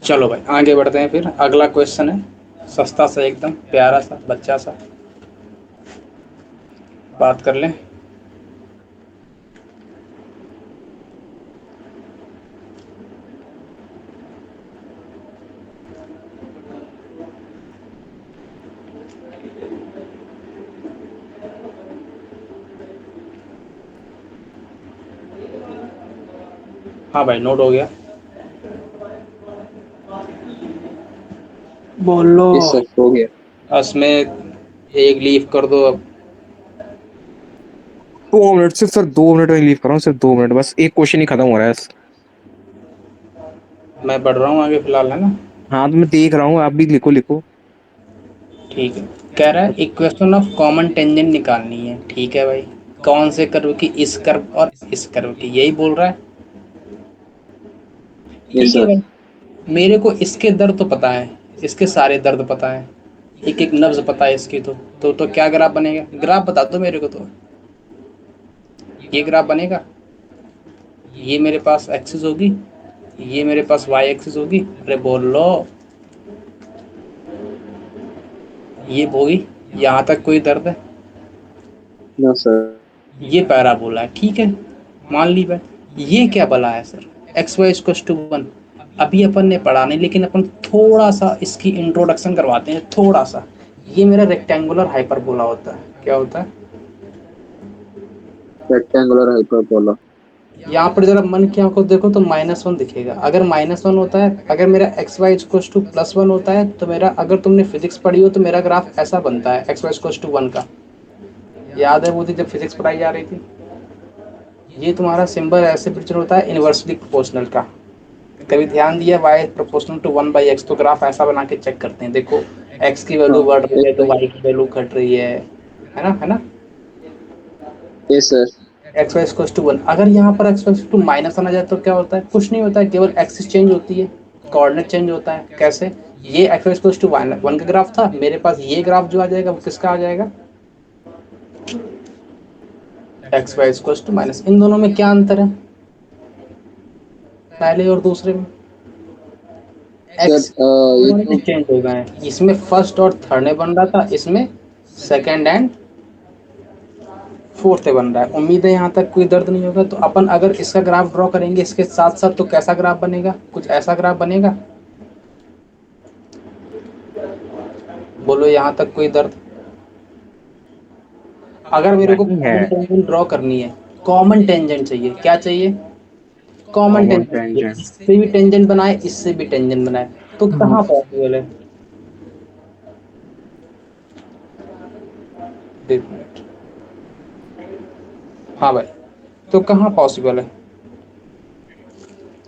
चलो भाई आगे बढ़ते हैं। फिर अगला क्वेश्चन है सस्ता सा, एकदम प्यारा सा, बच्चा सा। बात कर लें। हाँ भाई, नोट हो गया। बोलो। यस सर, हो गया। उसमें एक लीव कर दो अब। 2 मिनट, सिर्फ सर 2 मिनट में लीव कर रहा हूँ, सिर्फ 2 मिनट, बस एक क्वेश्चन ही खत्म हो रहा है। मैं बढ़ रहा हूँ आगे फिलहाल, है ना। हाँ तो मैं देख रहा हूँ, आप भी लिखो लिखो। ठीक है। कह रहा है इक्वेशन ऑफ कॉमन टेंजेंट निकालनी है। ठीक है भाई। कौन से कर्व की, इस कर्व और इस कर्व की, यही बोल रहा है। यस ठीक है सर। भाई। मेरे को इसके दर्द तो पता है, इसके सारे दर्द पता है, एक एक नब्ज पता है इसकी। तो क्या ग्राफ बनेगा? ग्राफ बता दो मेरे को तो। ये ग्राफ बनेगा। ये मेरे पास एक्सिस होगी, ये मेरे पास वाई एक्सिस होगी। अरे बोल लो। ये होगी। यहाँ तक कोई दर्द है? No sir. ये पैराबोला है। ठीक है, मान ली बात। ये क्या बला है sir? X Y equal to 1। अभी अपन ने पढ़ा नहीं, लेकिन अपन थोड़ा सा इसकी इंट्रोडक्शन करवाते हैं, थोड़ा सा। ये मेरा रेक्टेंगुलर हाइपरबोला होता है। क्या होता है? Rectangular hyperbola. यहाँ पर जरा मन की आंखों देखो तो -1 दिखेगा। अगर -1 होता है, अगर मेरा एक्स वाई इक्वल टू +1 होता है, तो मेरा, अगर तुमने फिजिक्स पढ़ी हो तो मेरा ग्राफ ऐसा बनता है एक्स वाई इक्वल टू 1 का। याद है वो थी जब फिजिक्स पढ़ाई जा रही थी। ये तुम्हारा सिंबल ऐसे पिक्चर होता है इनवर्सली प्रोपोर्शनल का। कभी ध्यान दिया y प्रोपोर्शनल टू 1/x, तो ग्राफ ऐसा बना के चेक करते हैं। देखो, x की वैल्यू हाँ। बढ़ रही यस है तो सर। y की वैल्यू घट रही है ना, है ना। Yes sir. X Y equal to 1, अगर यहाँ पर एक्स वाई टू -1 आ जाए तो क्या होता है? कुछ नहीं होता है, केवल एक्सिस चेंज होती है, कोऑर्डिनेट चेंज होता है। कैसे? ये एक्स वाई इक्वल टू 1 का ग्राफ था, मेरे पास ये ग्राफ जो आ जाएगा वो किसका आ जाएगा? X Y equal to minus. इन दोनों में क्या अंतर है पहले और दूसरे में? सर एक्स ये तो चेंज हो गए हैं। इसमें फर्स्ट और थर्ड में बन रहा था, इसमें सेकंड एंड फोर्थ में बन रहा है। उम्मीद है यहाँ तक कोई दर्द नहीं होगा। तो अपन अगर इसका ग्राफ ड्रॉ करेंगे इसके साथ साथ, तो कैसा ग्राफ बनेगा? कुछ ऐसा ग्राफ बनेगा। बोलो, यहाँ तक कोई दर्द? अगर मेरे को नहीं है। कॉमन टेंजेंट ड्रॉ करनी है, कॉमन टेंजेंट चाहिए, क्या चाहिए? कॉमन कॉमन टेंजेंट चाहिए। टेंजेंट। इससे भी टेंजेंट बनाए, इससे भी टेंजेंट बनाए, तो कहाँ पॉसिबल है? एक मिनट। हाँ भाई, तो कहाँ पॉसिबल है?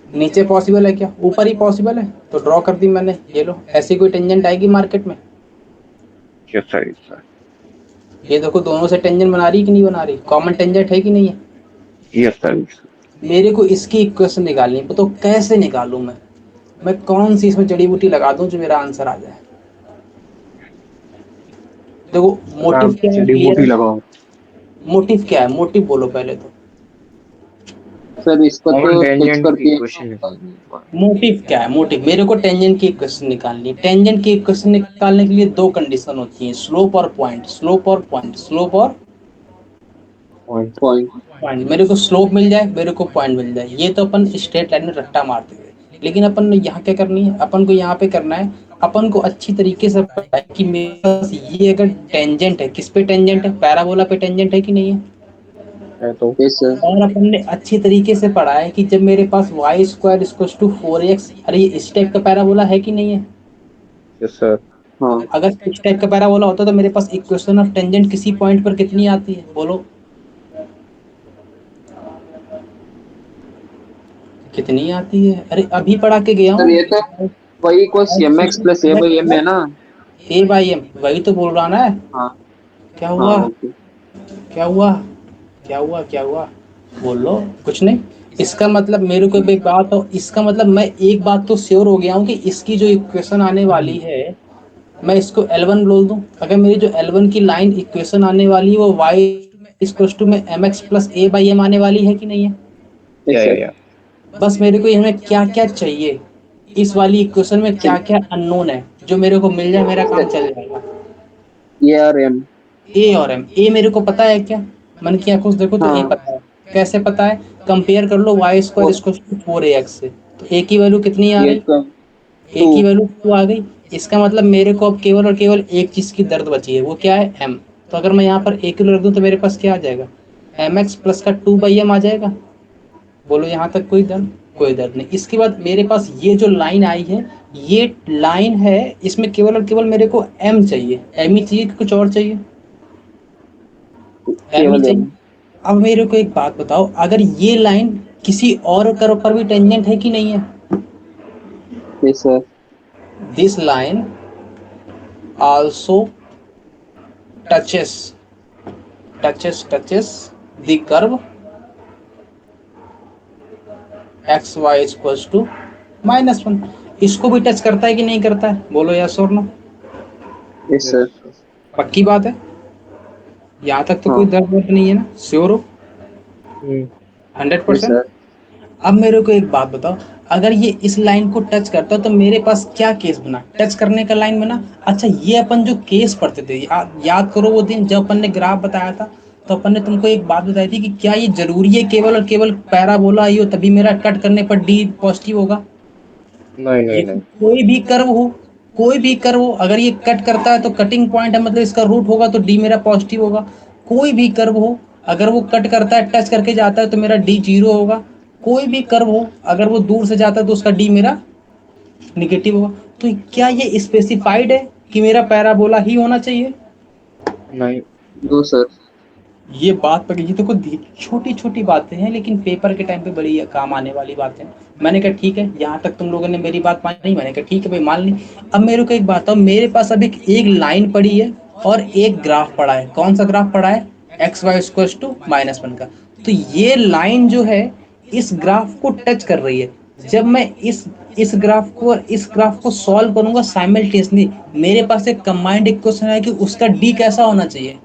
नीचे पॉसिबल है क्या? ऊपर ही पॉसिबल है। तो ड्रॉ कर दी मैंने, ये लो। ऐसी कोई टेंजेंट आएगी मार्केट में? Yes sir, yes sir. ये देखो, दोनों से टेंजेंट बना रही कि नहीं बना रही? कॉमन टेंजेंट है कि नहीं है? Yes sir. मेरे को इसकी इक्वेशन निकालनी है, तो कैसे निकालूं मैं कौन सी इसमें जड़ी बूटी लगा दूं जो मेरा आंसर आ जाए? देखो, मोटिव आप क्या है? जड़ी क्लियर बूटी है? लगाओ। मोटिव क्या है? मोटिव बोलो पहले तो। सर इसको तो कॉमन फिक्स टेंजेंट की करके क्वेश्चन निकालनी है। मोटिव क्या है? मोटिव, मेरे को टेंजेंट की इक्वेशन निकालनी है। टेंजेंट की इक्वेशन निकालने के लिए दो कंडीशन होती हैं, स्लोप और पॉइंट, स्लोप और पॉइंट, स्लोप और पॉइंट। पॉइंट। पॉइंट। मेरे को स्लोप मिल जाए, मेरे को पॉइंट मिल जाए, ये तो अपन स्ट्रेट लाइन में रट्टा मारते थे। लेकिन अपन ने यहाँ क्या करनी है? अपन को यहाँ पे करना है, अपन को अच्छी तरीके से पता है कि मेरे पास ये अगर टेंजेंट है, किस पे टेंजेंट है? पैराबोला पे टेंजेंट है कि नहीं है? है तो। Yes sir. और अपन ने अच्छी तरीके से पढ़ा है कि जब मेरे पास Y square equal to 4x, अरे ये इस टाइप का पैराबोला है कि नहीं है? Yes sir. हाँ। अगर इस टाइप का पैराबोला होता तो मेरे पास इक्वेशन ऑफ टेंजेंट किसी पॉइंट पर कितनी आती है? बोलो, कितनी आती है? अरे अभी पढ़ा के गया सर हूँ। ये तो वही equals m x plus a by m है ना। ए बाई एम, वही तो बोल रहा ना। हाँ। क्या हाँ हुआ? ओके। क्या हुआ? क्या हुआ? क्या हुआ? बोलो। कुछ नहीं। इसका मतलब मेरे को एक बात हो, इसका मतलब मैं एक बात तो श्योर हो गया हूँ कि इसकी जो इक्वेशन आने वाली है, मैं इसको L1 बोल दूं। अगर मेरी जो L1 की लाइन इक्वेशन आने वाली है वो y इक्वल टू में mx plus a by m आने वाली है कि नहीं है? Yes sir. या। बस मेरे को इसमें क्या क्या चाहिए, इस वाली इक्वेशन में क्या क्या अननोन है, जो मेरे को मिल जाए मेरा काम चल जाएगा। ए और एम। ए और एम, ए मेरे को पता है क्या, मन की आंखों से देखो तो ए हाँ पता है। कैसे पता है, कंपेयर कर लो वाई स्क्वायर वो इसको 4ax से, तो ए की वैल्यू कितनी आ ये गई, तो ए टू। की वैल्यू 2 आ गई। इसका मतलब मेरे को अब केवल और केवल एक चीज की दर्द बची है, वो क्या है, एम। तो अगर मैं यहाँ पर ए किलो रख दूं तो मेरे पास क्या आ जाएगा, एम एक्स प्लस का 2/m आ जाएगा। बोलो यहाँ तक कोई दर्द, कोई दर्द नहीं। इसके बाद मेरे पास ये जो लाइन आई है, ये लाइन है, इसमें केवल और केवल मेरे को एम चाहिए, एम ही चाहिए कि कुछ और चाहिए, एम ही केवल चाहिए। एम। अब मेरे को एक बात बताओ, अगर ये लाइन किसी और कर्व पर भी टेंजेंट है कि नहीं है, yes sir. This line also touches the curve x y equals to -1। इसको भी टच करता है कि नहीं करता है, बोलो यस और नो। Yes sir. पक्की बात है, यहाँ तक तो कोई हाँ। दर्द वर्द नहीं है ना, श्योर हो यस 100%। सर। अब मेरे को एक बात बताओ, अगर ये इस लाइन को टच करता तो मेरे पास क्या केस बना, टच करने का लाइन बना। अच्छा, ये अपन जो केस पढ़ते थे, याद करो वो दिन जब अपन ने ग्राफ बताया था, तो अपन ने तुमको एक बात बताई थी कि क्या ये जरूरी है केवल और केवल पैराबोला ही हो तभी मेरा कट करने पर डी पॉजिटिव होगा। नहीं ये नहीं नहीं। कोई भी कर्व हो, कोई भी कर्व हो, अगर ये कट करता है तो कटिंग पॉइंट है, मतलब इसका रूट होगा तो डी मेरा पॉजिटिव होगा। कोई भी कर्व हो, अगर वो कट करता है टच करके जाता है तो मेरा डी 0 होगा। कोई भी कर्व हो, अगर वो दूर से जाता है तो उसका डी मेरा निगेटिव होगा। तो क्या ये स्पेसिफाइड है कि मेरा पैराबोला ही होना चाहिए। नहीं। No sir. ये बात पर ये तो कुछ छोटी छोटी बातें हैं, लेकिन पेपर के टाइम पे बड़ी काम आने वाली बातें हैं। मैंने कहा ठीक है, यहाँ तक तुम लोगों ने मेरी बात मानी, मैंने कहा ठीक है भाई मान ली। अब मेरे को एक बात बताओ, मेरे पास अब एक लाइन पड़ी है और एक ग्राफ पड़ा है। कौन सा ग्राफ पड़ा है, एक्स वाई इक्वल्स टू -1 का। तो ये लाइन जो है इस ग्राफ को टच कर रही है। जब मैं इस ग्राफ को और इस ग्राफ को सॉल्व करूंगा साइमल्टेनियसली, मेरे पास एक कंबाइंड इक्वेशन है कि उसका डी कैसा होना चाहिए,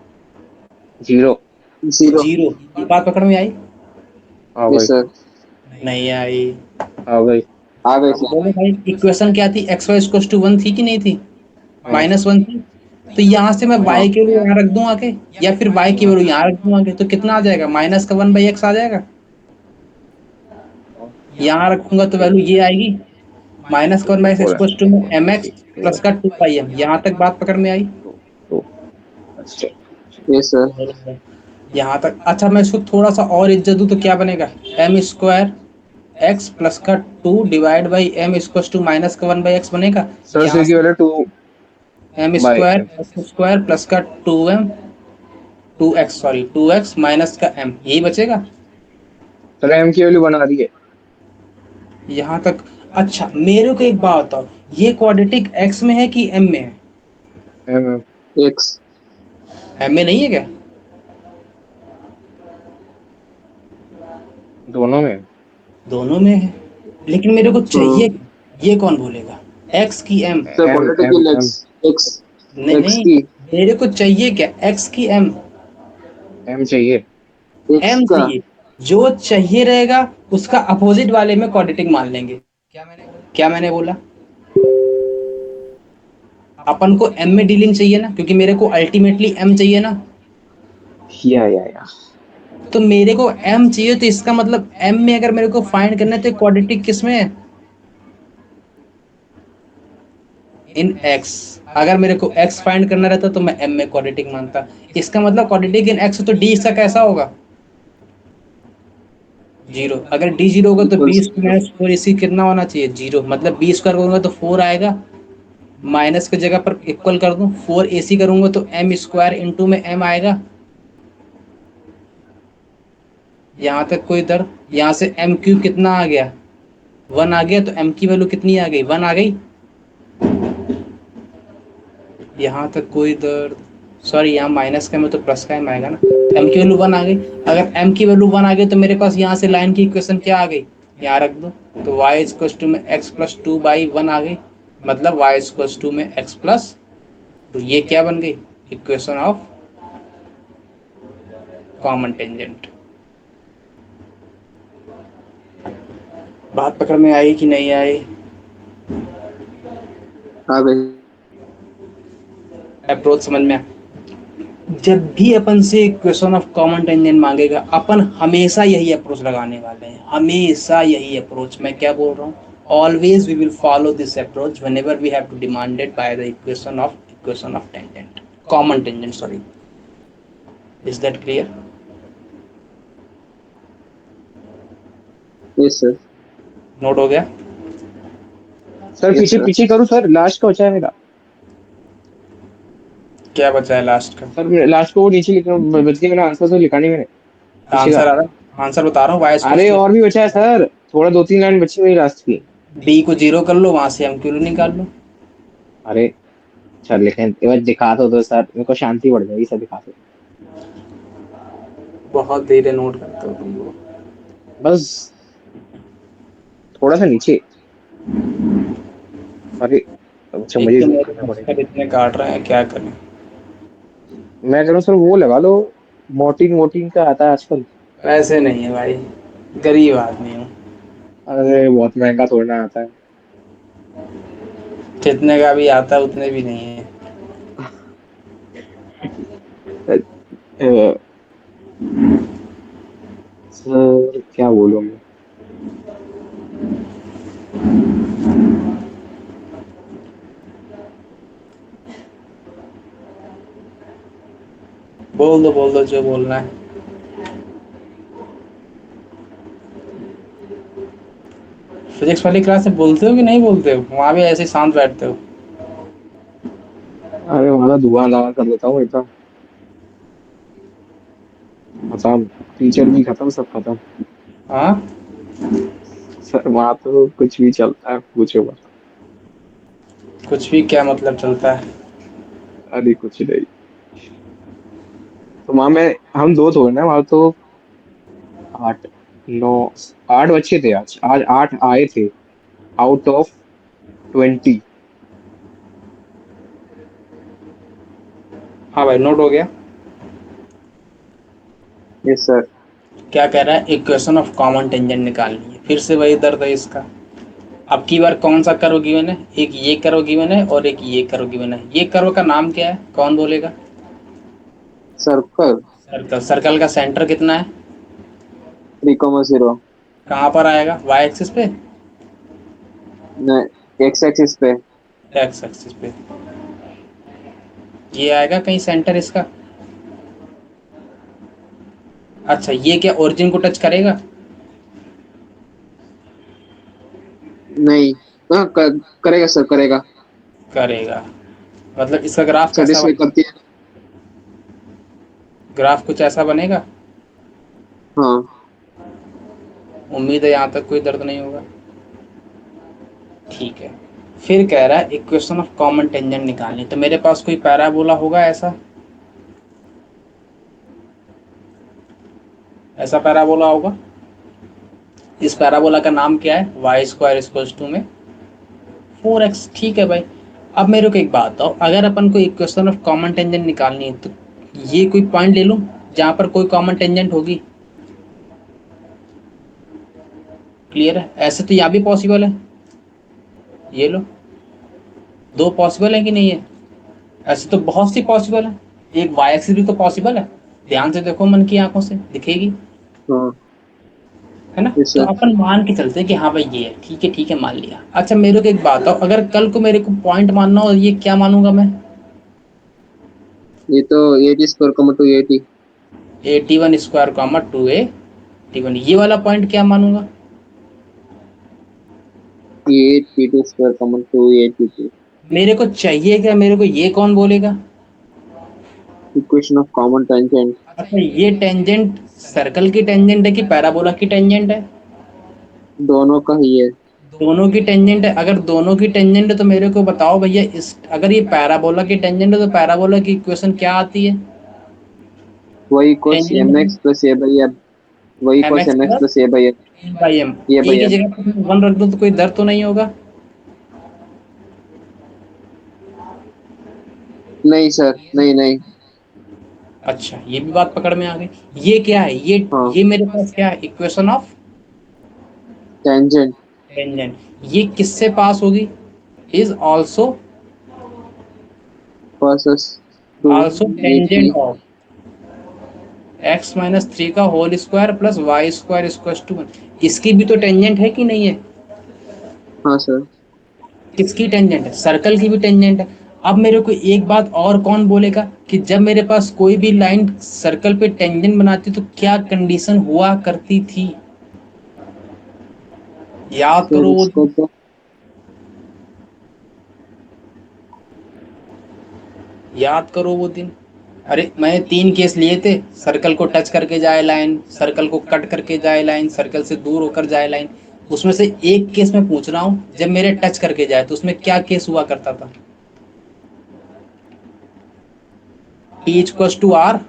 जीरो। जीरो। 0। ये बात पकड़ में आई, हाँ यस भाई। सर। नहीं आई। हाँ भाई। आ गए अब सर। बोलो भाई, इक्वेशन क्या थी, एक्स वाई इक्वल्स टू 1 थी कि नहीं थी, हाँ -1 थी। तो यहाँ से मैं हाँ y के वैल्यू यहाँ रख दूं आके, या फिर y की हाँ वैल्यू यहाँ रख दूं आके, तो कितना आ जाएगा, माइनस का 1/x आ जाएगा। यहाँ रखूंगा तो वैल्यू ये आएगी, माइनस का 1/x four equals to m x plus का 2πm। यहाँ तक बात पकड़ में आई। टू। अच्छा। Yes sir. यहाँ तक अच्छा, मैं इसको थोड़ा सा और इज्जत दूं तो क्या बनेगा, एम स्क्वायर एक्स प्लस का 2 divide by m equals to minus का 1/x बनेगा। सर यहाँ सी की से value two m by square m. X square plus का 2m 2x, sorry 2x minus का m, यही बचेगा सर एम की वैल्यू बना रही है। यहाँ तक। अच्छा मेरे को एक बात बताओ, ये क्वाड्रेटिक x में है कि m में है, एम एम। एक्स। m में नहीं है क्या, दोनों में। दोनों में है, लेकिन मेरे को चाहिए, ये कौन बोलेगा, x की m। Sir m m quadratic m. X. X. नहीं एक्स नहीं, की। मेरे को चाहिए क्या, x की m, एम चाहिए। एक्स m का। चाहिए। जो चाहिए रहेगा उसका अपोजिट वाले में क्वाड्रेटिक मान लेंगे। क्या मैंने बोला, अपन को m में डीलिंग चाहिए ना, क्योंकि मेरे को अल्टीमेटली m चाहिए ना। या। तो मेरे को m चाहिए, तो इसका मतलब m में अगर मेरे को फाइंड करना है तो क्वाड्रेटिक किस में है, इन x। अगर मेरे को x फाइंड करना रहता तो मैं m में क्वाड्रेटिक मानता। इसका मतलब क्वाड्रेटिक इन x, तो d इसका कैसा होगा, 0। अगर d 0 होगा तो इक्वल्स। b²-4 इसी कितना होना चाहिए, 0। मतलब b² करूंगा तो 4 आएगा, माइनस की जगह पर इक्वल कर दूं, 4ac करूंगा तो m² इंटू में m आएगा। यहाँ तक कोई दर्द, यहाँ से m³ कितना आ गया, 1 आ गया, तो m की वैल्यू कितनी आ गई, 1 आ गई। यहाँ तक कोई दर्द, सॉरी यहाँ माइनस का में तो प्लस का m आएगा ना, तो m की वैल्यू 1 आ गई। अगर m की वैल्यू 1 आ गई तो मेरे पास यहाँ से लाइन की इक्वेशन क्या आ गई, यहाँ रख दो, तो y इक्वल्स टू में x प्लस 2/1 आ गई, मतलब y इक्वल्स टू में x प्लस, तो ये क्या बन गई, इक्वेशन ऑफ कॉमन टेंजेंट। बात पकड़ में आई कि नहीं आई, हाँ भाई। अप्रोच समझ में आया? जब भी अपन से इक्वेशन ऑफ कॉमन टेंजेंट मांगेगा अपन हमेशा यही अप्रोच लगाने वाले हैं, हमेशा यही अप्रोच। मैं क्या बोल रहा हूँ, always we will follow this approach whenever we have to demanded by the equation of tangent, common tangent, sorry. Is that clear? Yes sir. Note हो गया? सर यस पीछे सर। पीछे करूँ सर, लास्ट का बचा है मेरा। क्या बचा है लास्ट का? सर लास्ट को वो नीचे लिखना बच गया, मेरा आंसर तो लिखा नहीं मैंने पीछे का। आंसर आ रहा है, आंसर बता रहा हूँ, वाई इक्वल्स अरे टू और भी बचा है सर, थोड़ा 2-3 लाइन बची हुई लास्ट की। डी को जीरो कर लो, वहां से हम क्यू निकाल लो। अरे सर लिखें एक बार दिखा दो तो सर, मेरे को शांति बढ़ जाएगी सर, दिखा दो। बहुत धीरे नोट करते हो तुम लोग। बस थोड़ा सा नीचे। अरे अच्छा, एक मुझे तो जूम मेरे करना पड़ेगा। अक्षर इतने काट रहे हैं, क्या करें? मैं कह रहा हूँ सर वो लगा लो, मोर्टिन वोटिन का आता है आजकल। वैसे नहीं है भाई, गरीब आदमी हूँ। अरे बहुत महंगा थोड़ा ना आता है। जितने का भी आता है उतने भी नहीं है। अ, सर क्या बोलूं मैं। बोल दो जो बोलना है। फिजिक्स वाली क्लास में बोलते हो कि नहीं बोलते हो? वहां भी ऐसे ही शांत बैठते हो? अरे वहां धुआं लगा कर देता हूँ एकदम खत्म। टीचर भी खत्म, सब खत्म। हाँ। सर वहां तो कुछ भी चलता है, पूछो मत। कुछ भी क्या मतलब चलता है? अरे कुछ नहीं। तो वहां में हम दो तो ना वहां तो 8, 9, 8 बच्चे थे आज आज 8 आए थे आउट ऑफ 20। हाँ भाई, नोट हो गया। यस सर। क्या कह रहा है, इक्वेशन ऑफ कॉमन टेंजेंट निकालनी है। फिर से वही दर्द है इसका। अब की बार कौन सा करो गिवन है? एक ये करो गिवन है और एक ये करो गिवन है। ये करो का नाम क्या है, कौन बोलेगा? सर्कल। सर्कल। सर्कल का सेंटर कितना है? 3,0। कहाँ पर आएगा, वाई एक्सिस पे? एक्स एक्सिस पे। एक्स एक्सिस पे। ये आएगा कहीं सेंटर इसका? अच्छा, ये क्या ओरिजिन को टच करेगा? नहीं। हाँ करेगा सर, करेगा। करेगा। मतलब इसका ग्राफ कैसा सेटिस्फाई बनेगा? करती है। ग्राफ कुछ ऐसा बनेगा? हाँ। उम्मीद है यहाँ तक कोई दर्द नहीं होगा। ठीक है। फिर कह रहा है इक्वेशन ऑफ कॉमन टेंजेंट निकालनी, तो मेरे पास कोई पैराबोला होगा ऐसा? ऐसा पैराबोला होगा। इस पैराबोला का नाम क्या है? वाई स्क्वायर इक्वल्स टू में 4x। ठीक है भाई। अब मेरे को एक बात बताओ, अगर अपन को इक्वेशन ऑफ कॉमन टेंजेंट निकालनी है तो ये कोई पॉइंट ले लूं जहां पर कोई कॉमन टेंजेंट होगी। क्लियर है? ऐसे तो यहाँ भी पॉसिबल है। ये लो, दो पॉसिबल है कि नहीं है? ऐसे तो बहुत सी पॉसिबल है। एक वाई एक्सिस भी तो पॉसिबल है। ध्यान से देखो, मन की आंखों से दिखेगी, हाँ। है ना? यस तो सर। अपन मान के चलते हैं कि हाँ भाई ये है। ठीक है, ठीक है, मान लिया। अच्छा मेरे को एक बात बताओ, अगर कल को मेरे को पॉइंट मानना हो, ये क्या मानूंगा मैं? ये तो 80 स्क्वायर, 80। 81 स्क्वायर 2 ये वाला पॉइंट क्या मानूंगा? ये 82 स्क्वायर, 2 82। मेरे को चाहिए क्या, मेरे को ये कौन बोलेगा? Equation of common tangent. अच्छा, ये टेंजेंट सर्कल की टेंजेंट है कि पैराबोला की टेंजेंट है? दोनों का ही है। दोनों की टेंजेंट है। अगर दोनों की टेंजेंट है तो मेरे को बताओ भैया, इस अगर ये पैराबोला की टेंजेंट है तो पैराबोला की इक्वेशन क्या आती है? वही cos tangent m x plus a by f. वही m cos x m x plus plus a by f. By m. A a by की एफ। जगह पर 1 रख दो तो कोई दर्द तो नहीं होगा? नहीं सर, नहीं नहीं। अच्छा, ये भी बात पकड़ में आ गई। ये क्या है, हाँ। ये मेरे पास क्या है, इक्वेशन ऑफ टेंजेंट। टेंजेंट। ये किससे पास होगी? इज ऑल्सो cos 2 आल्सो ये टेंजेंट थी। ऑफ x माइनस थ्री का whole square plus y square equal to 1। इसकी भी तो टेंजेंट है कि नहीं है? हाँ सर। किसकी टेंजेंट है? सर्कल की भी टेंजेंट है। अब मेरे को एक बात और कौन बोलेगा कि जब मेरे पास कोई भी लाइन सर्कल पे टेंजेंट बनाती तो क्या कंडीशन हुआ करती थी? याद सर करो वो इसको तो याद करो वो दिन। अरे मैंने 3 केस लिए थे, सर्कल को टच करके जाए लाइन, सर्कल को कट करके जाए लाइन, सर्कल से दूर होकर जाए लाइन। उसमें से एक केस मैं पूछ रहा हूँ जब मेरे टच करके जाए तो उसमें क्या केस हुआ करता था? P equals to r.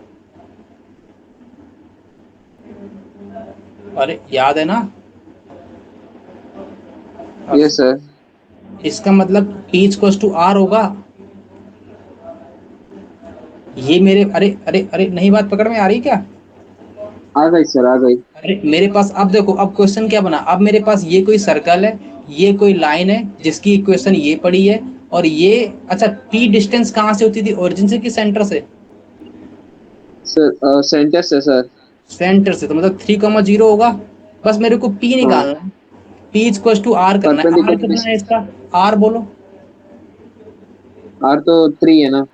अरे याद है ना? ये सर इसका मतलब P इक्वल्स टू आर होगा। ये मेरे अरे अरे अरे नहीं, बात पकड़ में आ रही क्या? आ गई सर, आ गई। अरे मेरे पास अब देखो, अब क्वेश्चन क्या बना, अब मेरे पास ये कोई सर्कल है, ये कोई लाइन है जिसकी इक्वेशन ये पड़ी है, और ये अच्छा P डिस्टेंस कहाँ से होती थी, ओरिजिन से कि सेंटर से? सर सेंटर से सर। सेंटर से, तो मतलब 3,0 होगा। बस मेरे को P हाँ, निकालना है। P इक्वल्स टू आर करना है। आर परपेंडिकुलर कितना है इसका? आर बोलो। आर तो 3 है ना।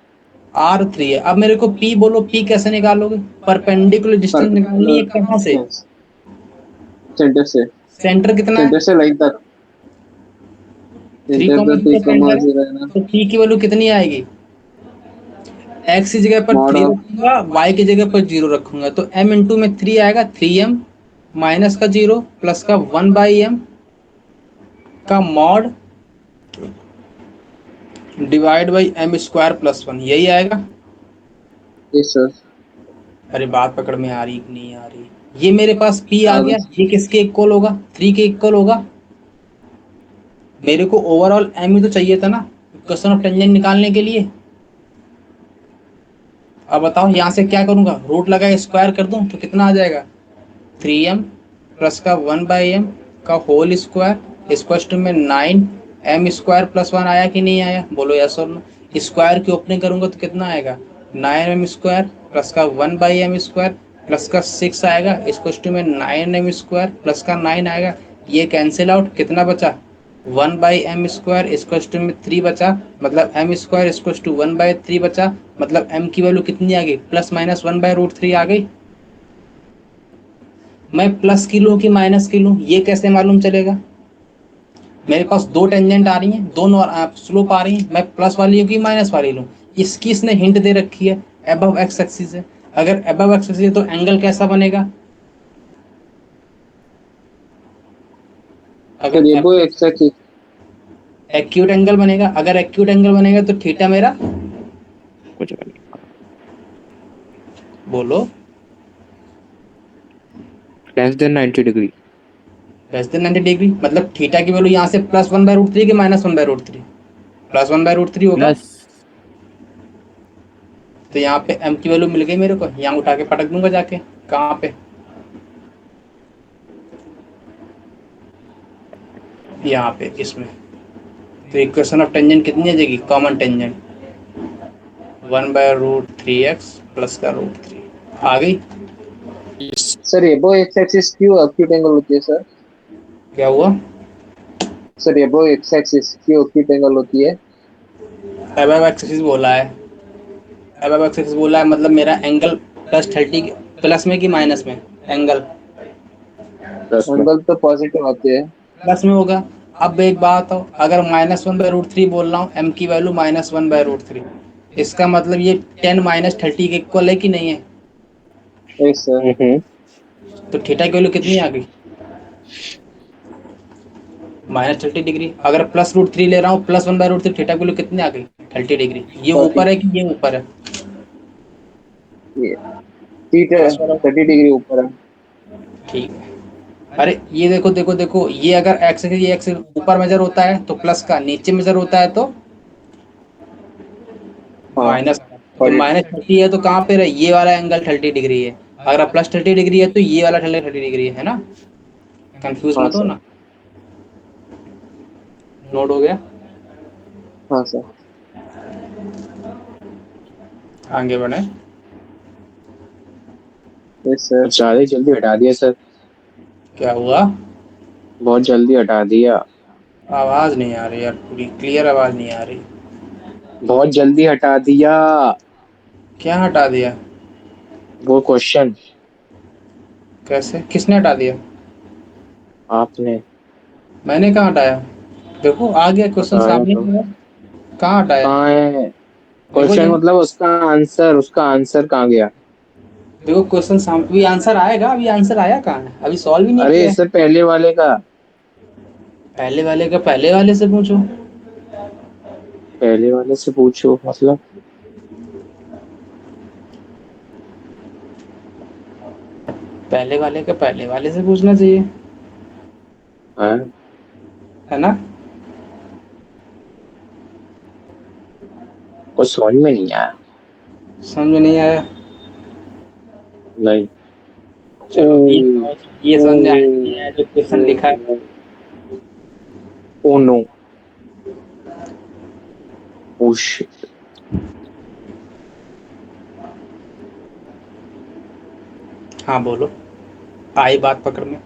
आर 3 है। अब मेरे को P बोलो, P कैसे निकालोगे? परपेंडिकुलर डिस्टेंस निकालनी है, परपेंडिकुलर कहाँ से? सेंटर से। सेंटर कितना है? सेंटर से लाइन तक। थ्री सेंटर कॉमा तो जीरो सेंटर है। 3,0 है ना। तो P की वैल्यू कितनी आएगी? x की जगह पर मॉड 3 ऑफ रखूंगा, y की जगह पर 0 रखूंगा, तो m इंटू में 3 आएगा, 3m माइनस का 0 प्लस का 1/m का mod divide by m square plus 1, यही आएगा। ये सर। अरे बात पकड़ में आ रही कि नहीं आ रही? ये मेरे पास P आ आ गया, गई। ये किसके इक्वल होगा? 3 के इक्वल होगा। मेरे को ओवरऑल m ही तो चाहिए था ना क्वेश्चन ऑफ टेंजेंट निकालने के लिए। अब बताओ यहाँ से क्या करूंगा, रूट लगा स्क्वायर कर दूं तो कितना आ जाएगा? 3m प्लस का 1/m का होल स्क्वायर इक्वल टू में 9m स्क्वायर प्लस 1 आया कि नहीं आया? बोलो यस और नो। स्क्वायर की ओपनिंग करूंगा तो कितना आएगा? 9m स्क्वायर प्लस का 1/m स्क्वायर प्लस का 6 आएगा इक्वल टू में 9m स्क्वायर प्लस का 9 आएगा। ये कैंसिल आउट, कितना बचा? 1/m स्क्वायर इक्वल टू में 3 बचा, मतलब m स्क्वायर इक्वल टू 1/3 बचा, मतलब m की वैल्यू कितनी आ गई? प्लस माइनस 1/√3 आ गई। मैं प्लस की लूं कि माइनस की लूं, ये कैसे मालूम चलेगा? मेरे पास दो टेंजेंट आ रही हैं, दोनों स्लोप आ रही हैं, मैं प्लस वाली लूं कि माइनस वाली लूं? इसकी इसने हिंट दे रखी है, अबव एक्स एक्सिस है। अगर अबव एक्स एक्सिस है तो एंगल कैसा बनेगा? सर अगर ये वो एक्स एक्सिस। एक्यूट एंगल बनेगा। अगर एक्यूट एंगल बनेगा तो थीटा मेरा, कुछ नहीं, बोलो, less than 90 degree. Less than 90 degree, मतलब थीटा की वैल्यू यहाँ से +1/√3 कि -1/√3? +1/√3 होगा। प्लस। तो यहाँ पे m की वैल्यू मिल गई मेरे को, यहाँ उठा के पटक दूंगा जाके। कहाँ पे? यहाँ पे, इसमें। तो इक्वेशन ऑफ टेंजेंट कितनी आ जाएगी? कॉमन टेंजेंट 1/√3x प्लस का √3 आ गई। सर ये वो एक्स एक्सिस क्यों एक्यूट एंगल होती है सर? क्या हुआ? सर ये वो एक्स एक्सिस क्यों एक्यूट एंगल होती है? एबव एक्सिस बोला है। एबव एक्सिस बोला है मतलब मेरा एंगल +30, प्लस में कि माइनस में? एंगल प्लस में। एंगल तो पॉजिटिव आती है। प्लस में होगा। अब एक बात हो, अगर -1/√3 बोल रहा हूँ, m की वैल्यू -1/√3, इसका मतलब ये 10 -30 के इक्वल है कि नहीं है? Yes sir. तो थीटा की वैल्यू कितनी आ गई? -30 डिग्री। अगर +√3 ले रहा हूँ, +1/√3, थीटा की वैल्यू कितनी आ गई? 30 डिग्री। ये 30। ऊपर है कि ये ऊपर है? ये ठीक है, प्लस वाला। 30 डिग्री ऊपर है। ठीक है। अरे ये देखो देखो देखो, ये अगर एक्स ये एक्स ऊपर मेजर होता है तो प्लस का, नीचे मेजर होता है तो हाँ, माइनस का। तो पॉजिटिव। -30 है तो कहाँ पे रहे? ये वाला एंगल 30 डिग्री है। अगर +30 डिग्री है तो ये वाला 30 डिग्री है ना? कंफ्यूज हाँ मत हो सर। ना। नोट हो गया? हाँ सर। आगे बढ़े। Yes sir. ज्यादा जल्दी हटा दिया सर, क्या हुआ? बहुत जल्दी हटा दिया, आवाज नहीं आ रही यार, पूरी क्लियर आवाज नहीं आ रही। बहुत जल्दी हटा दिया क्या हटा दिया? वो क्वेश्चन। कैसे, किसने हटा दिया? आपने मैंने कहाँ हटाया? देखो आ गया क्वेश्चन बताया सामने तो। ही है। कहाँ हटाया? कहाँ है देखो क्वेश्चन, जब, मतलब उसका आंसर कहाँ गया? देखो क्वेश्चन सामने, अभी आंसर आएगा, अभी आंसर आया कहाँ है, अभी सॉल्व ही नहीं अरे किया है। इससे पहले वाले का, पहले वाले का पहले वाले से पूछो। पहले वाले से पूछो मतलब। पहले वाले का पहले वाले से पूछना चाहिए, हाँ, है ना? कुछ समझ में नहीं आया। समझ में नहीं आया? नहीं। ओ, चलो ये ओ, समझ में आया नहीं आया जो क्वेश्चन लिखा है? Oh no, oh shit. हाँ बोलो, आई बात पकड़ में।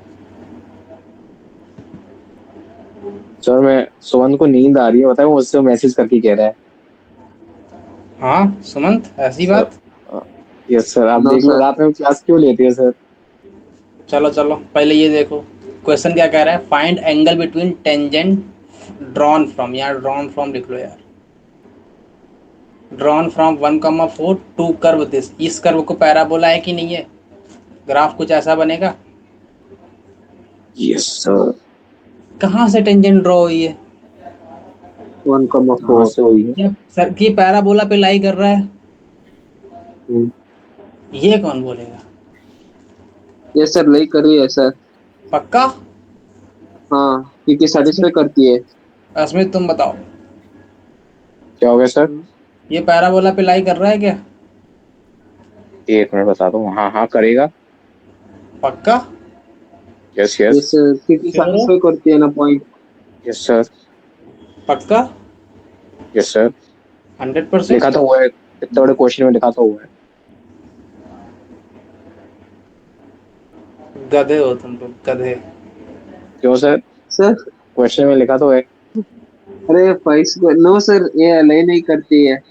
सर मैं, सुमन को नींद आ रही है, बताए वो मुझसे मैसेज करके कह रहा है। हाँ सुमंत, ऐसी सर, बात? यस सर, आप नो देख लो सर। रात में क्लास क्यों लेते हो सर। चलो चलो पहले ये देखो, क्वेश्चन क्या कह रहा है, find angle between tangent drawn from, यार ड्रॉन फ्रॉम लिख लो यार, drawn from 1,4 to curve this, इस कर्व को पैराबोला है कि नहीं है? ग्राफ कुछ ऐसा बनेगा। Yes sir. कहाँ से टेंजेंट ड्रॉ हुई है? 1,4। कहाँ से हुई है? ये सर की पैराबोला पे लाई कर रहा है, हम्म, ये कौन बोलेगा? यस सर, नहीं कर रही है सर। पक्का? हाँ, क्योंकि सेटिस्फाई करती है। अस्मित तुम बताओ, क्या हो गया सर? ये पैराबोला पे लाई कर रहा है क्या? एक मिनट बता दो, हाँ हाँ करेगा। पक्का? Yes yes. यस सर, क्योंकि श्योर हो? सेटिस्फाई करती है ना पॉइंट। Yes sir. पक्का? Yes sir. 100%? लिखा तो हुआ है, इतना बड़े क्वेश्चन में लिखा तो हुआ है। गधे हो तुम लोग, गधे। क्यों सर? सर, क्वेश्चन में लिखा तो है। अरे फाइव स्क्वायर नो सर, ये अलाइन नहीं करती है।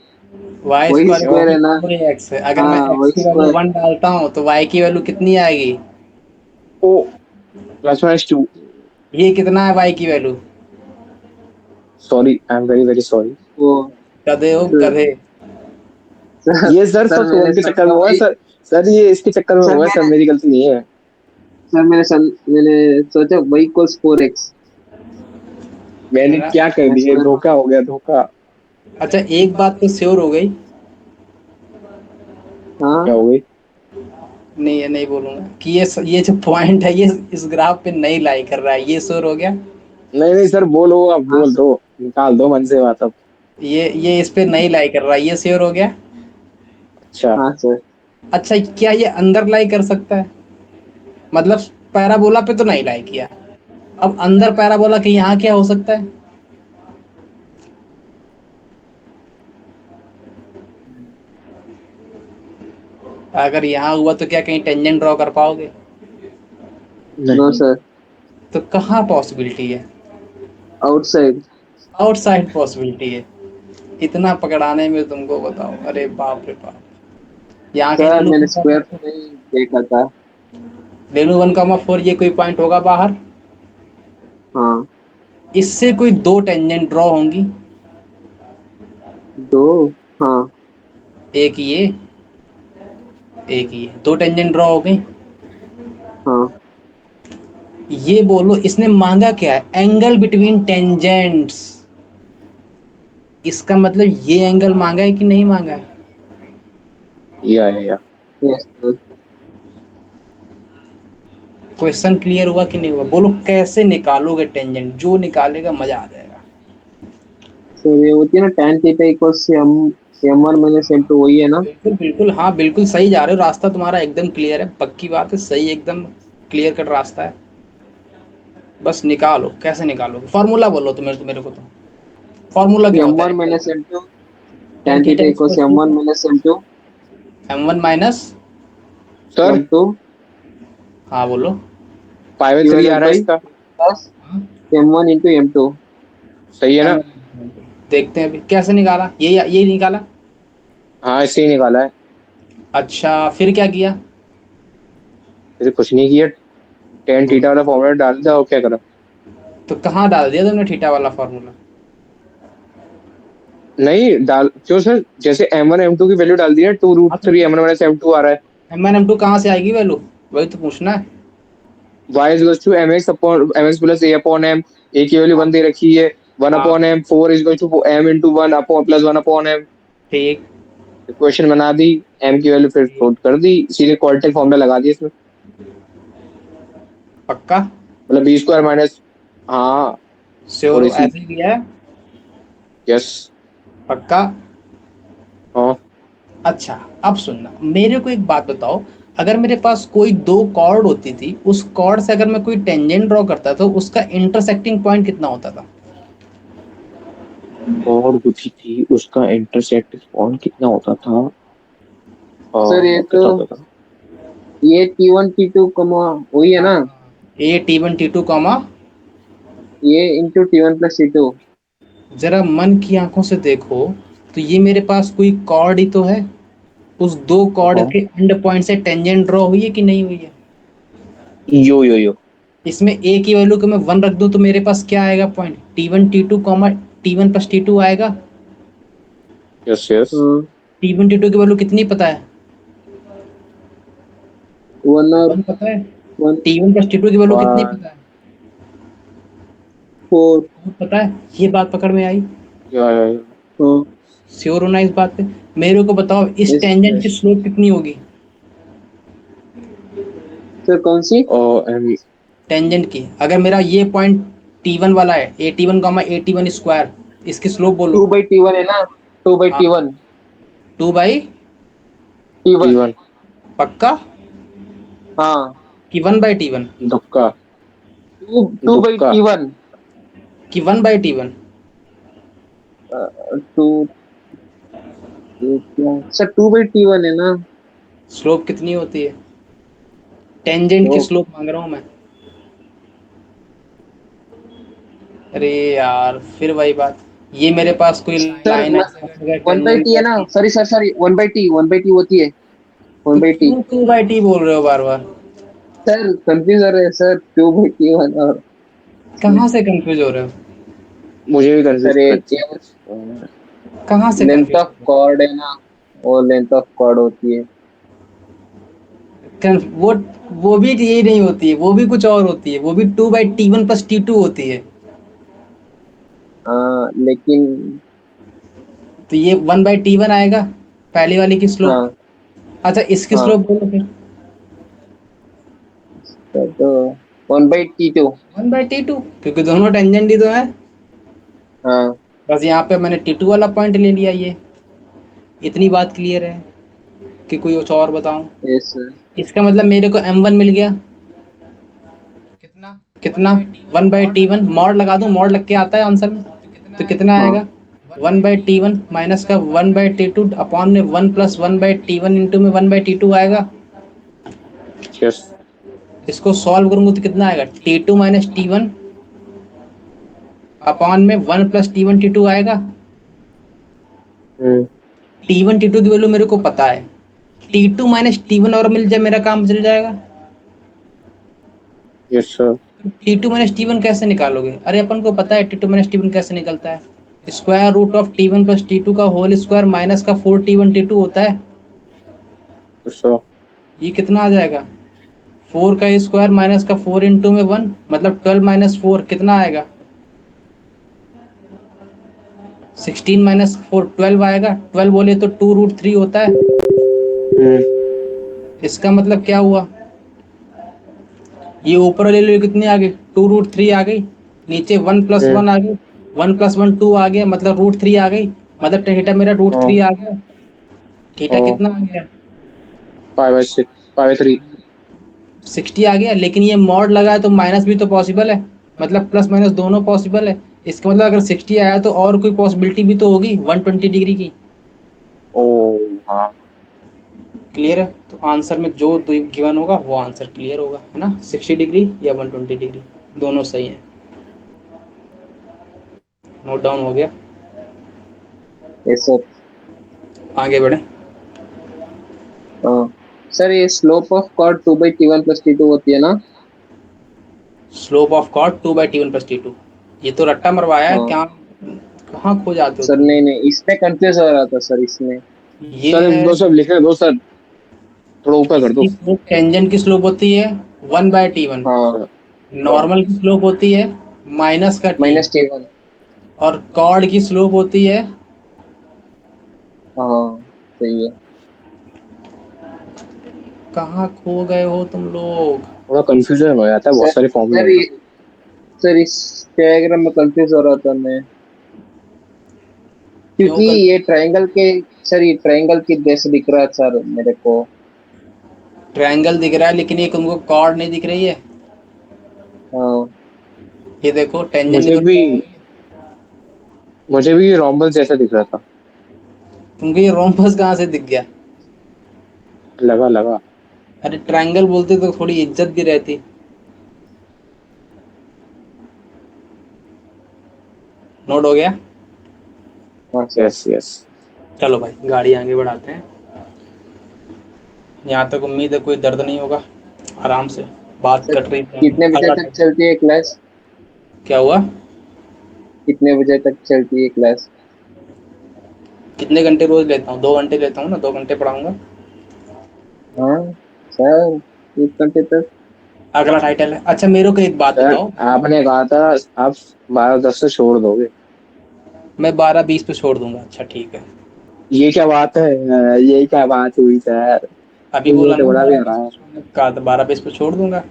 वाई वही स्क्वायर स्क्वायर है ना। पूरे एक्स है, अगर मैं हाँ, एक्स वही की वैल्यू स्क्वायर। 1 डालता हूँ तो वाई की वैल्यू कितनी आएगी? ओ, +/2। ये कितना है वाई की value? Sorry, I am very very sorry. वो गधे हो सर, गधे। सर, ये सर सर सब मैंने फोन के चक्कर में सोचा हुआ है वही। सर। सर ये इसके चक्कर में सर हुआ है सर, मैंने मेरी गलती नहीं है। मैंने सोचा y इक्वल्स 4x। मैंने मेरा, क्या कर दिया, धोखा हो गया, धोखा। अच्छा एक बात तो श्योर हो गई, क्या हाँ। हो गई? नहीं ये नहीं बोलूंगा कि ये जो पॉइंट है ये इस ग्राफ पे नहीं लाई कर रहा है, ये श्योर हो गया। नहीं नहीं सर, बोलो, आप हाँ बोल सर। दो, निकाल दो मन से बात अब। ये इस पे नहीं लाई कर रहा है, ये श्योर हो गया। अच्छा। हाँ सर। अच्छा क्या ये अंदर लाई कर सकता है? मतलब पैराबोला पे तो नहीं लाई किया, अब अंदर पैराबोला के यहाँ क्या हो सकता है? अगर यहाँ हुआ तो क्या कहीं टेंजेंट ड्रॉ कर पाओगे? नो नहीं। सर। तो कहाँ पॉसिबिलिटी है? आउटसाइड। आउटसाइड पॉसिबिलिटी है। इतना पकड़ाने में तुमको बताओ, अरे बाप रे बाप। यहाँ कहीं ले सर लूँ मैंने स्क्वायर तो नहीं देखा था। 1,4 ये कोई पॉइंट होगा बाहर, हाँ। इससे कोई दो टेंजेंट ड्रॉ होंगी, दो। हाँ। एक ये, एक ये, दो टेंजेंट ड्रॉ हो गई। हाँ। ये बोलो इसने मांगा क्या है, एंगल बिटवीन टेंजेंट्स, इसका मतलब ये एंगल मांगा है कि नहीं मांगा है? या। Yes sir. क्वेश्चन क्लियर हुआ कि नहीं हुआ? बोलो कैसे निकालोगे टेंजेंट, जो निकालेगा मजा आ जाएगा। सर ये होती है ना tan theta equals m1 minus m2, वही है ना। बिल्कुल बिल्कुल, हाँ बिल्कुल सही जा रहे हो, रास्ता तुम्हारा एकदम क्लियर है, पक्की बात है, सही एकदम क्लियर कट रास्ता है। बस निकालो, कैसे निकालोगे? फॉर्मूला बोलो तो मेरे को तो, फॉर्मूला क्या होता m1 है? Minus m2, tan tan theta theta equals equals to, m1 minus m2। M1 minus, sir 12 हाँ बोलो। पाई बाय 3 आ डिवाइडेड रहा है बाई इसका। Plus M1 into M2। सही है ना? M1 देखते हैं अभी कैसे निकाला, ये निकाला। हाँ इससे ही निकाला है। अच्छा फिर क्या किया? इसे कुछ नहीं किया, टेन थीटा वाला फॉर्मूला डाल दिया और क्या करा। तो कहाँ डाल दिया तुमने थीटा वाला फॉर्मूला? नहीं डाल क्यों सर, जैसे M1 M2 की वैल्यू डाल दी है, टू रूट हाँ तो थ्री M1 माइनस M2 आ रहा है। M1 M2 कहाँ से आएगी वैल्यू, वही तो पूछना है। y is to mx upon mx plus a upon m, a की वैल्यू हाँ 1 दे रखी है, 1 हाँ upon m, 4 is to m into 1 upon plus 1 upon m। ठीक। इक्वेशन बना दी, m की वैल्यू फिर पुट कर दी, सीधे क्वाड्रेटिक फॉर्मूला लगा दिया इसमें। पक्का? मतलब बी स्क्वायर माइनस, हाँ श्योर थोड़ी सी। ऐसे ही किया है? यस। पक्का? हाँ अच्छा अब सुनना, मेरे को एक बात बताओ, अगर मेरे पास कोई दो कॉर्ड होती थी, उस कॉर्ड से अगर मैं कोई टेंजेंट ड्रॉ करता तो उसका इंटरसेक्टिंग पॉइंट कितना होता था? और पूछी थी उसका इंटरसेक्ट पॉइंट कितना होता था। सर ये तो, कितना होता था। ये T1 T2 कमा वही है ना, ए T1 T2 कॉमा, ये इंटू T1 प्लस T2। जरा मन की आंखों से देखो, तो ये मेरे पास कोई कॉर्ड ही तो है, उस दो कॉर्ड हाँ के एंड पॉइंट से टेंजेंट ड्रॉ हुई है कि नहीं हुई है? यो। इसमें ए की वैल्यू को मैं 1 रख दूं तो मेरे पास क्या आएगा point, T1 T2 comma T1 + T2 आएगा। Yes yes. हाँ, T1 T2 की वैल्यू कितनी पता है? वन और 1 पता है। वन, T1 + T2 की वैल्यू कितनी वन पता है? 4। 4 पता है। ये बात पकड़ में आई? या हाँ, श्योर होना इस बात पे? मेरे को बताओ इस इस टेंजेंट की स्लोप कितनी होगी? सर कौन सी? और एम। टेंजेंट की, अगर मेरा ये पॉइंट T1 वाला है, A T1 comma A T1 square, इसकी स्लोप बोलो। 2/T1 है ना, 2/T1। हाँ, 2 बाई T1। T1। पक्का हाँ, कि 1/T1? दुक्का। टू बाई दुक्का। टी वन कि 1/T1? टू, क्या सर, 2/T1 है ना। स्लोप कितनी होती है? टेंजेंट तो की स्लोप मांग रहा हूँ मैं। अरे यार फिर वही बात, ये मेरे पास कोई सर लाइन है वन बाई टेंजेंट टी है ना, की, sorry sir, sorry, 1/T, 1/T होती है, वन तो बाई टी क्यों 2/T बोल रहे हो बार बार? सर कंफ्यूज हो रहे हैं सर, 2/T1 और कहाँ से कंफ्यूज हो रहे हो? मुझे भी कंफ्यूज सर ये करती है। कहाँ से लेंथ कंफ्यूज ऑफ हो रहे कॉर्ड है ना, वो लेंथ ऑफ कॉर्ड होती है। हो? वो भी ये नहीं होती है, वो भी कुछ और होती है, वो भी 2/T1 + T2 होती है। लेकिन तो ये 1/T1 आएगा, पहली वाली की स्लोप। हाँ, अच्छा इसकी हाँ, स्लोप बोलो फिर। तो 1/T2। 1/T2, क्योंकि दोनों टेंजेंट ही तो है। हाँ, बस यहाँ पे मैंने T2 वाला पॉइंट ले लिया, ये इतनी बात क्लियर है कि कोई कुछ और बताऊं? Yes sir. इसका मतलब मेरे को M1 मिल गया, कितना? 1/T1, मॉड लगा दूं, मॉड लग के आता है आंसर में, तो कितना हाँ, आएगा? 1/T1 माइनस का 1/T2 अपॉन में 1 + 1/T1 इंटू में 1/T2 आएगा। यस। इसको सॉल्व करूंगा तो कितना आएगा, T2 - T1 अपॉन में 1 + T1 T2 आएगा। हम्म। T1 T2 की वैल्यू मेरे को पता है, T2 - T1 और मिल जाए मेरा काम चल जाएगा। Yes sir. T2 - T1 कैसे निकालोगे? अरे अपन को पता है T2 - T1 कैसे निकलता है, square root of T1 + T2 का होल स्क्वायर माइनस का 4T1 T2 होता है। सर। ये कितना आ जाएगा, 4 का स्क्वायर माइनस का 4 इंटू में 1, मतलब 12 - 4 कितना आएगा, 16 - 4 12 आएगा। 12 बोले तो 2√3 होता है। हम्म। इसका मतलब क्या हुआ, ये ऊपर वाली वैल्यू कितनी आ गई, 2√3 आ गई, नीचे 1 + हम्म। 1 आ गई, 1 + 1 2 आ गया, मतलब √3 आ गई, मतलब थीटा मेरा √3 हाँ। आ गया। थीटा हाँ कितना आ गया, 5/6, 5/3। 60 आ गया। लेकिन ये मॉड लगा है तो माइनस भी तो पॉसिबल है, मतलब प्लस माइनस दोनों पॉसिबल है। इसका मतलब अगर 60 आया तो और कोई पॉसिबिलिटी भी तो होगी 120 डिग्री की। ओ हाँ। क्लियर है? तो आंसर में जो गिवन होगा वो आंसर क्लियर होगा, है ना? 60 डिग्री या 120 डिग्री, दोनों सही हैं। नोट डाउन हो गया? यस सर। आगे बढ़े। सर ये slope of chord 2/T1 + T2 होती है ना? Slope of chord 2/T1 + T2, ये तो रट्टा मरवाया है हाँ क्या? कहाँ खो जाते हो सर, तुम? नहीं नहीं, इसमें कंफ्यूज हो रहा था सर इसमें। ये सर है दो सब लिखे दो सर, थोड़ा ऊपर कर दो। इसकी स्लोप, टेंजेंट की स्लोप होती है 1/T1, हाँ, सर नॉर्मल की स्लोप होती है माइनस का टी, -T1। और कॉर्ड की स्लोप होती है। हाँ सही है। कहाँ खो गए हो तुम लोग? थोड़ा कंफ्यूजन हो जाता है, बहुत सर सारे फॉर्मूले सर हैं ना। ये सर इस डायग्राम में कंफ्यूज हो रहा था मैं, क्यों क्योंकि कर? ये ट्रायंगल के, सर ये ट्रायंगल की जैसे दिख रहा है सर मेरे को। ट्रायंगल दिख रहा है लेकिन ये तुमको कॉर्ड नहीं दिख रही है। हाँ ये देखो टेंजेंट मुझे की भी तो, मुझे भी रोम्बस जैसा दिख रहा था। तुमको ये रोम्बस कहाँ से दिख गया? लगा लगा। अरे ट्रायंगल बोलते तो थोड़ी इज्जत भी रहती। नोट हो गया? हाँ सर। Yes yes. चलो भाई गाड़ी आगे बढ़ाते हैं। यहाँ तक उम्मीद है कोई दर्द नहीं होगा, आराम से बात सर कट रही थी। कितने बजे अगला तक topic। चलती है क्लास? क्या हुआ? कितने बजे तक चलती है क्लास? कितने घंटे रोज लेता हूँ? 2 घंटे लेता हूँ ना, 2 घंटे पढ़ाऊंगा। हाँ सर, 1 घंटे तक। अगला टाइटल है, अच्छा मेरे को एक बात सर बताओ। आपने कहा था आप 12-10 से छोड़ दोगे। मैं 12-20 पे छोड़ दूंगा, अच्छा ठीक है। ये क्या बात है? ये क्या बात हुई सर? अभी मुझे बोला तो ना बड़ा भी बारह आ बीस रहा पे है। छोड़ने का, तो 12-20 पे छोड़ दूंगा।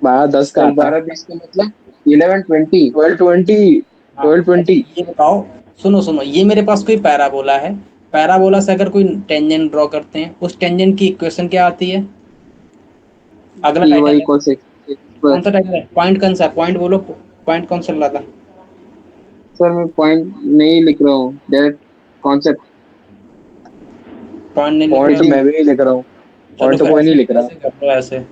12-10 का सर आता है। 12-20 का मतलब 11-20। 12-20। हाँ, ट्वेल्व अच्छा ट्वेंटी ये बताओ, सुनो सुनो, ये मेरे पास कोई पैराबोला है। पैराबोला से अगर कोई टेंजेंट ड्रॉ करते हैं, उस टेंजेंट की इक्वेशन क्या आती है? अगला टी टाइटल वाई है। को कौन सा टाइटल है? पॉइंट कौन सा? पॉइंट बोलो, पॉइंट कौन सा चल रहा था? सर मैं पॉइंट नहीं लिख रहा हूँ, डायरेक्ट कॉन्सेप्ट। पॉइंट नहीं लिख रहे पॉइंट तो हो? मैं भी नहीं लिख रहा हूँ। चलो पॉइंट तो फिर कोई नहीं ऐसे लिख रहा। ऐसे कर दो, ऐसे।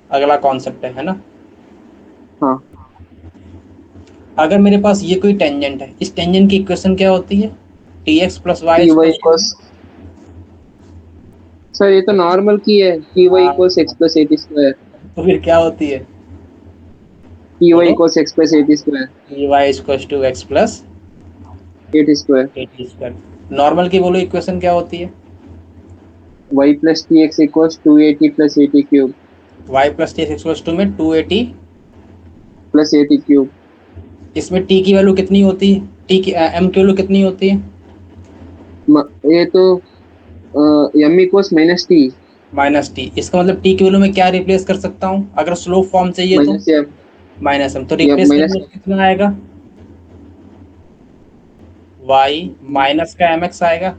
अगला कॉन्सेप्ट है ना? हाँ, अगर मेरे पास ये कोई टेंजेंट है, इस टेंजेंट की इक्वेशन क्या होती है? T x plus y t y equals को, टू। सर ये तो नॉर्मल की है, टी वाई को एक्स हाँ, प्लस एटी स्क्वायर। तो फिर क्या होती है? टी वाई बोलो। को x plus a t square. T y equals to x plus a t square. A t square. Normal की बोलो इक्वेशन क्या होती है? Y plus t x equals 280 + 80³ y plus t x equals to में 280, +80³। इसमें टी की वैल्यू कितनी होती है? टी की एम की वैल्यू कितनी होती है? ये तो m equals -T minus t, इसका मतलब टी की वैल्यू में क्या रिप्लेस कर सकता हूँ अगर स्लोप फॉर्म चाहिए तो? -M माइनस एम, तो या रिप्लेस माइनस। करने से कितना आएगा? वाई माइनस का एम एक्स आएगा,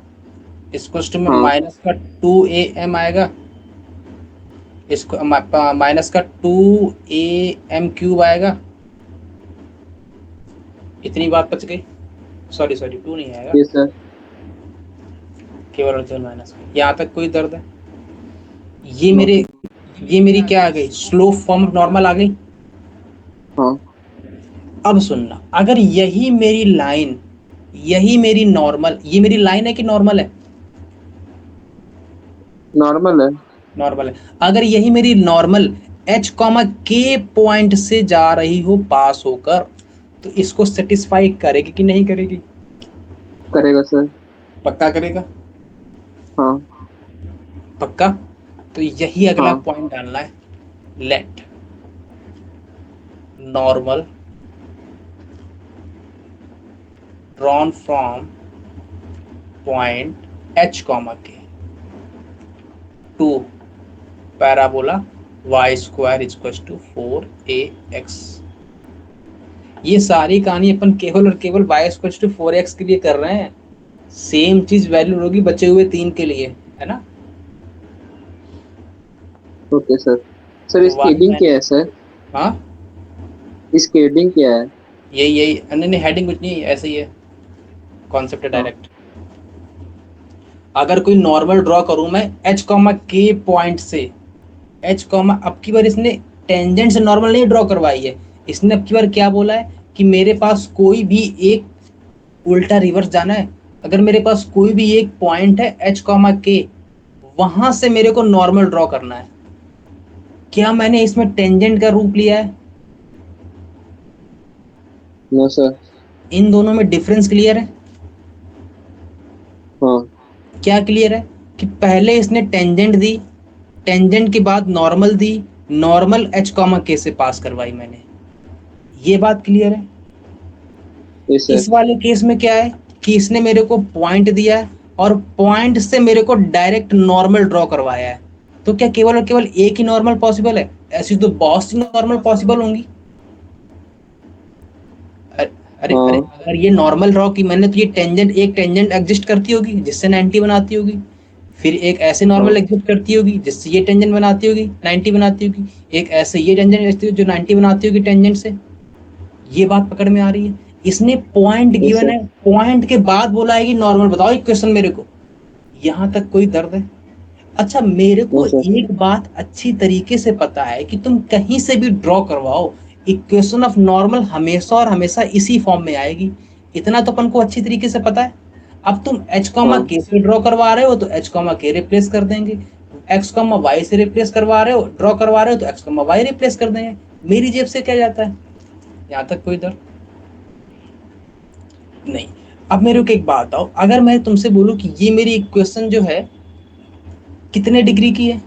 इसको टू में हाँ माइनस का 2 a m आएगा, इसको माइनस का 2 a m³ आएगा। इतनी बात बच गई। सॉरी सॉरी, 2 नहीं आएगा, ये सर। केवल और माइनस। यहाँ तक कोई दर्द है? ये मेरे, ये मेरी क्या आ गई? स्लो फॉर्म नॉर्मल आ गई। हाँ अब सुनना, अगर यही मेरी लाइन, यही मेरी नॉर्मल, ये मेरी लाइन है कि नॉर्मल है? नॉर्मल है। नॉर्मल है। अगर यही मेरी नॉर्मल h के पॉइंट से जा रही हो पास होकर, तो इसको सेटिस्फाई करेगी कि नहीं करेगी? करेगा सर। पक्का करेगा? हाँ पक्का। तो यही अगला हाँ पॉइंट डालना है। Let normal drawn from point h के टू पैराबोला y² = 4ax। ये सारी कहानी अपन केवल और केवल y = 4x के लिए कर रहे हैं। सेम चीज वैल्यू होगी बचे हुए 3 के लिए, है ना? Okay sir. सर तो इसकी y हेडिंग क्या है माइनस, सर? हाँ, इसकी हेडिंग क्या है? यही यही नहीं नहीं, हेडिंग कुछ नहीं, ऐसे ही है, कॉन्सेप्ट है हाँ डायरेक्ट। अगर कोई नॉर्मल ड्रॉ करूं मैं एच कॉमा के पॉइंट से, एच कॉमा, अब की बार इसने टेंजेंट से नॉर्मल नहीं ड्रॉ करवाई है, इसने अब की बार क्या बोला है कि मेरे पास कोई भी एक उल्टा रिवर्स जाना है, अगर मेरे पास कोई भी एक पॉइंट है एच कॉमा के, वहां से मेरे को नॉर्मल ड्रॉ करना है। क्या मैंने इसमें टेंजेंट का रूप लिया है? No sir. इन दोनों में डिफरेंस क्लियर है? हाँ। क्या क्लियर है कि पहले इसने टेंजेंट दी, टेंजेंट के बाद नॉर्मल दी, नॉर्मल एच कॉमा के से पास करवाई मैंने। ये बात क्लियर है? यस इस सर। वाले केस में क्या है कि इसने मेरे को पॉइंट दिया है और पॉइंट से मेरे को डायरेक्ट नॉर्मल ड्रॉ करवाया है। तो क्या केवल और केवल एक ही नॉर्मल पॉसिबल है? ऐसी तो बहुत सी नॉर्मल पॉसिबल होंगी। अरे अरे, हाँ। अगर ये नॉर्मल ड्रॉ की मैंने तो ये टेंजेंट, एक टेंजेंट एग्जिस्ट करती होगी जिससे 90 बनाती होगी, फिर एक ऐसे नॉर्मल हाँ। एग्जिस्ट करती होगी जिससे ये टेंजेंट बनाती होगी 90 बनाती होगी, एक ऐसे ये टेंजेंट एग्जिस्ट जो 90 बनाती होगी टेंजेंट से। ये बात पकड़ में आ रही है? इसने पॉइंट यस गिवन सर। है, पॉइंट के बाद बोला है कि नॉर्मल बताओ एक क्वेश्चन मेरे को। यहां तक कोई दर्द है? अच्छा, मेरे नो को सर। एक बात अच्छी तरीके से पता है कि तुम कहीं से भी ड्रॉ करवाओ, इक्वेशन ऑफ नॉर्मल हमेशा और हमेशा इसी फॉर्म में आएगी। इतना तो अपन को अच्छी तरीके से पता है। अब तुम एच कॉमा हाँ। के से ड्रॉ करवा रहे हो तो एच कॉमा के रिप्लेस कर देंगे, एक्स कॉमा वाई से रिप्लेस करवा रहे हो, ड्रॉ करवा रहे हो तो एक्स कॉमा वाई रिप्लेस कर देंगे। मेरी जेब से क्या जाता है? यहाँ तक कोई दर्द नहीं। अब मेरे को एक बात बताओ, अगर मैं तुमसे बोलूं कि ये मेरी इक्वेशन जो है कितने डिग्री की है?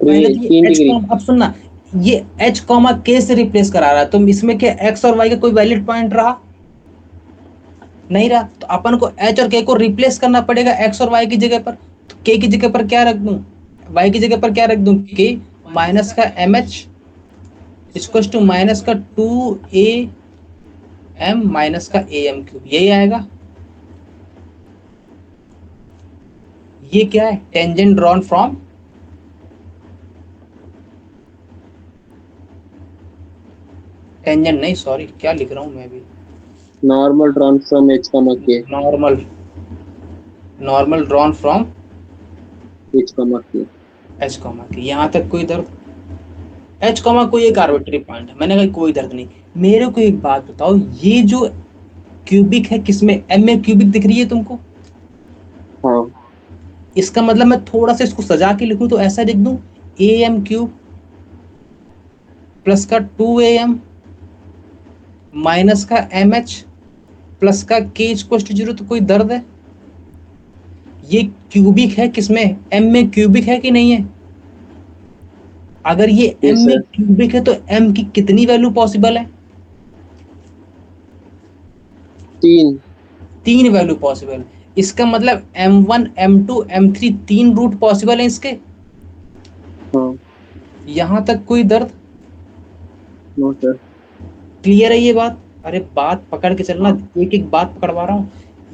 पहले तो ये तीन एच डिग्री। कॉमा, अब सुनना, ये एच कॉमा के से रिप्लेस करा रहा है, तो इसमें क्या एक्स और वाई का कोई वैलिड पॉइंट रहा? नहीं रहा। तो अपन को एच और के को रिप्लेस करना पड़ेगा एक्स और वाई की जगह पर। तो के की जगह पर क्या रख दूं, वाई की जगह पर क्या रख दूं? के माइनस का m h equal to minus का 2 a m माइनस का am³ यही आएगा। ये क्या है? टेंजेंट ड्रॉन फ्रॉम, टेंजेंट नहीं, सॉरी, क्या लिख रहा हूं मैं भी, नॉर्मल ट्रांसफॉर्म एच कॉमा के। Normal, normal drawn from H comma के। एच कॉमा के। यहाँ तक कोई दर्द? एच कॉमा कोई एक आर्बिट्री पॉइंट है, मैंने कहा कोई दर्द नहीं। मेरे को एक बात बताओ, ये जो क्यूबिक है किसमें, एम में क्यूबिक दिख रही है तुमको? हाँ। इसका मतलब मैं थोड़ा सा इसको सजा के लिखूं तो ऐसा लिख दूं, am³ प्लस का 2am माइनस का mh प्लस का k इक्वल टू 0। तो कोई दर्द है? ये क्यूबिक है किसमें, m में क्यूबिक है कि नहीं है? अगर ये m यस में सर। क्यूबिक है तो m की कितनी वैल्यू पॉसिबल है? तीन। 3 वैल्यू पॉसिबल है। इसका मतलब m1 m2 m3 3 root possible है इसके। हाँ। यहां तक कोई दर्द? No sir. क्लियर है ये बात? अरे बात पकड़ के चलना, हाँ। एक एक बात पकड़वा रहा हूँ।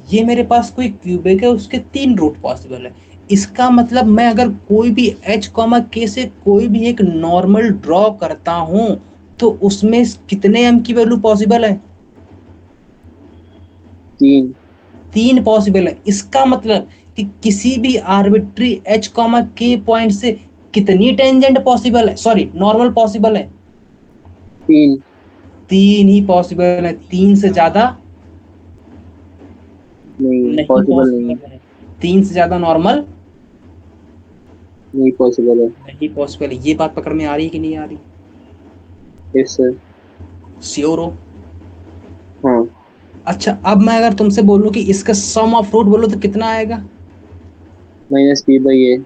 ये मेरे पास कोई क्यूबिक है, उसके 3 रूट पॉसिबल है। इसका मतलब मैं अगर कोई भी एच कॉमा के से कोई भी एक नॉर्मल ड्रॉ करता हूं तो उसमें कितने एम की वैल्यू पॉसिबल है? तीन। 3 पॉसिबल है। इसका मतलब कि किसी भी आर्बिट्री एच कॉमा के पॉइंट से कितनी टेंजेंट पॉसिबल है, सॉरी नॉर्मल पॉसिबल है? तीन। 3 ही पॉसिबल है, 3 से ज्यादा नहीं नहीं पॉसिबल नहीं है। पॉसिबल है। 3 से ज्यादा नॉर्मल नहीं पॉसिबल है। नहीं पॉसिबल है। ये बात पकड़ में आ रही है कि नहीं आ रही? Yes sir. श्योर हो? हाँ। अच्छा, अब मैं अगर तुमसे बोलूं कि इसका सम ऑफ रूट बोलो तो कितना आएगा? -p/a।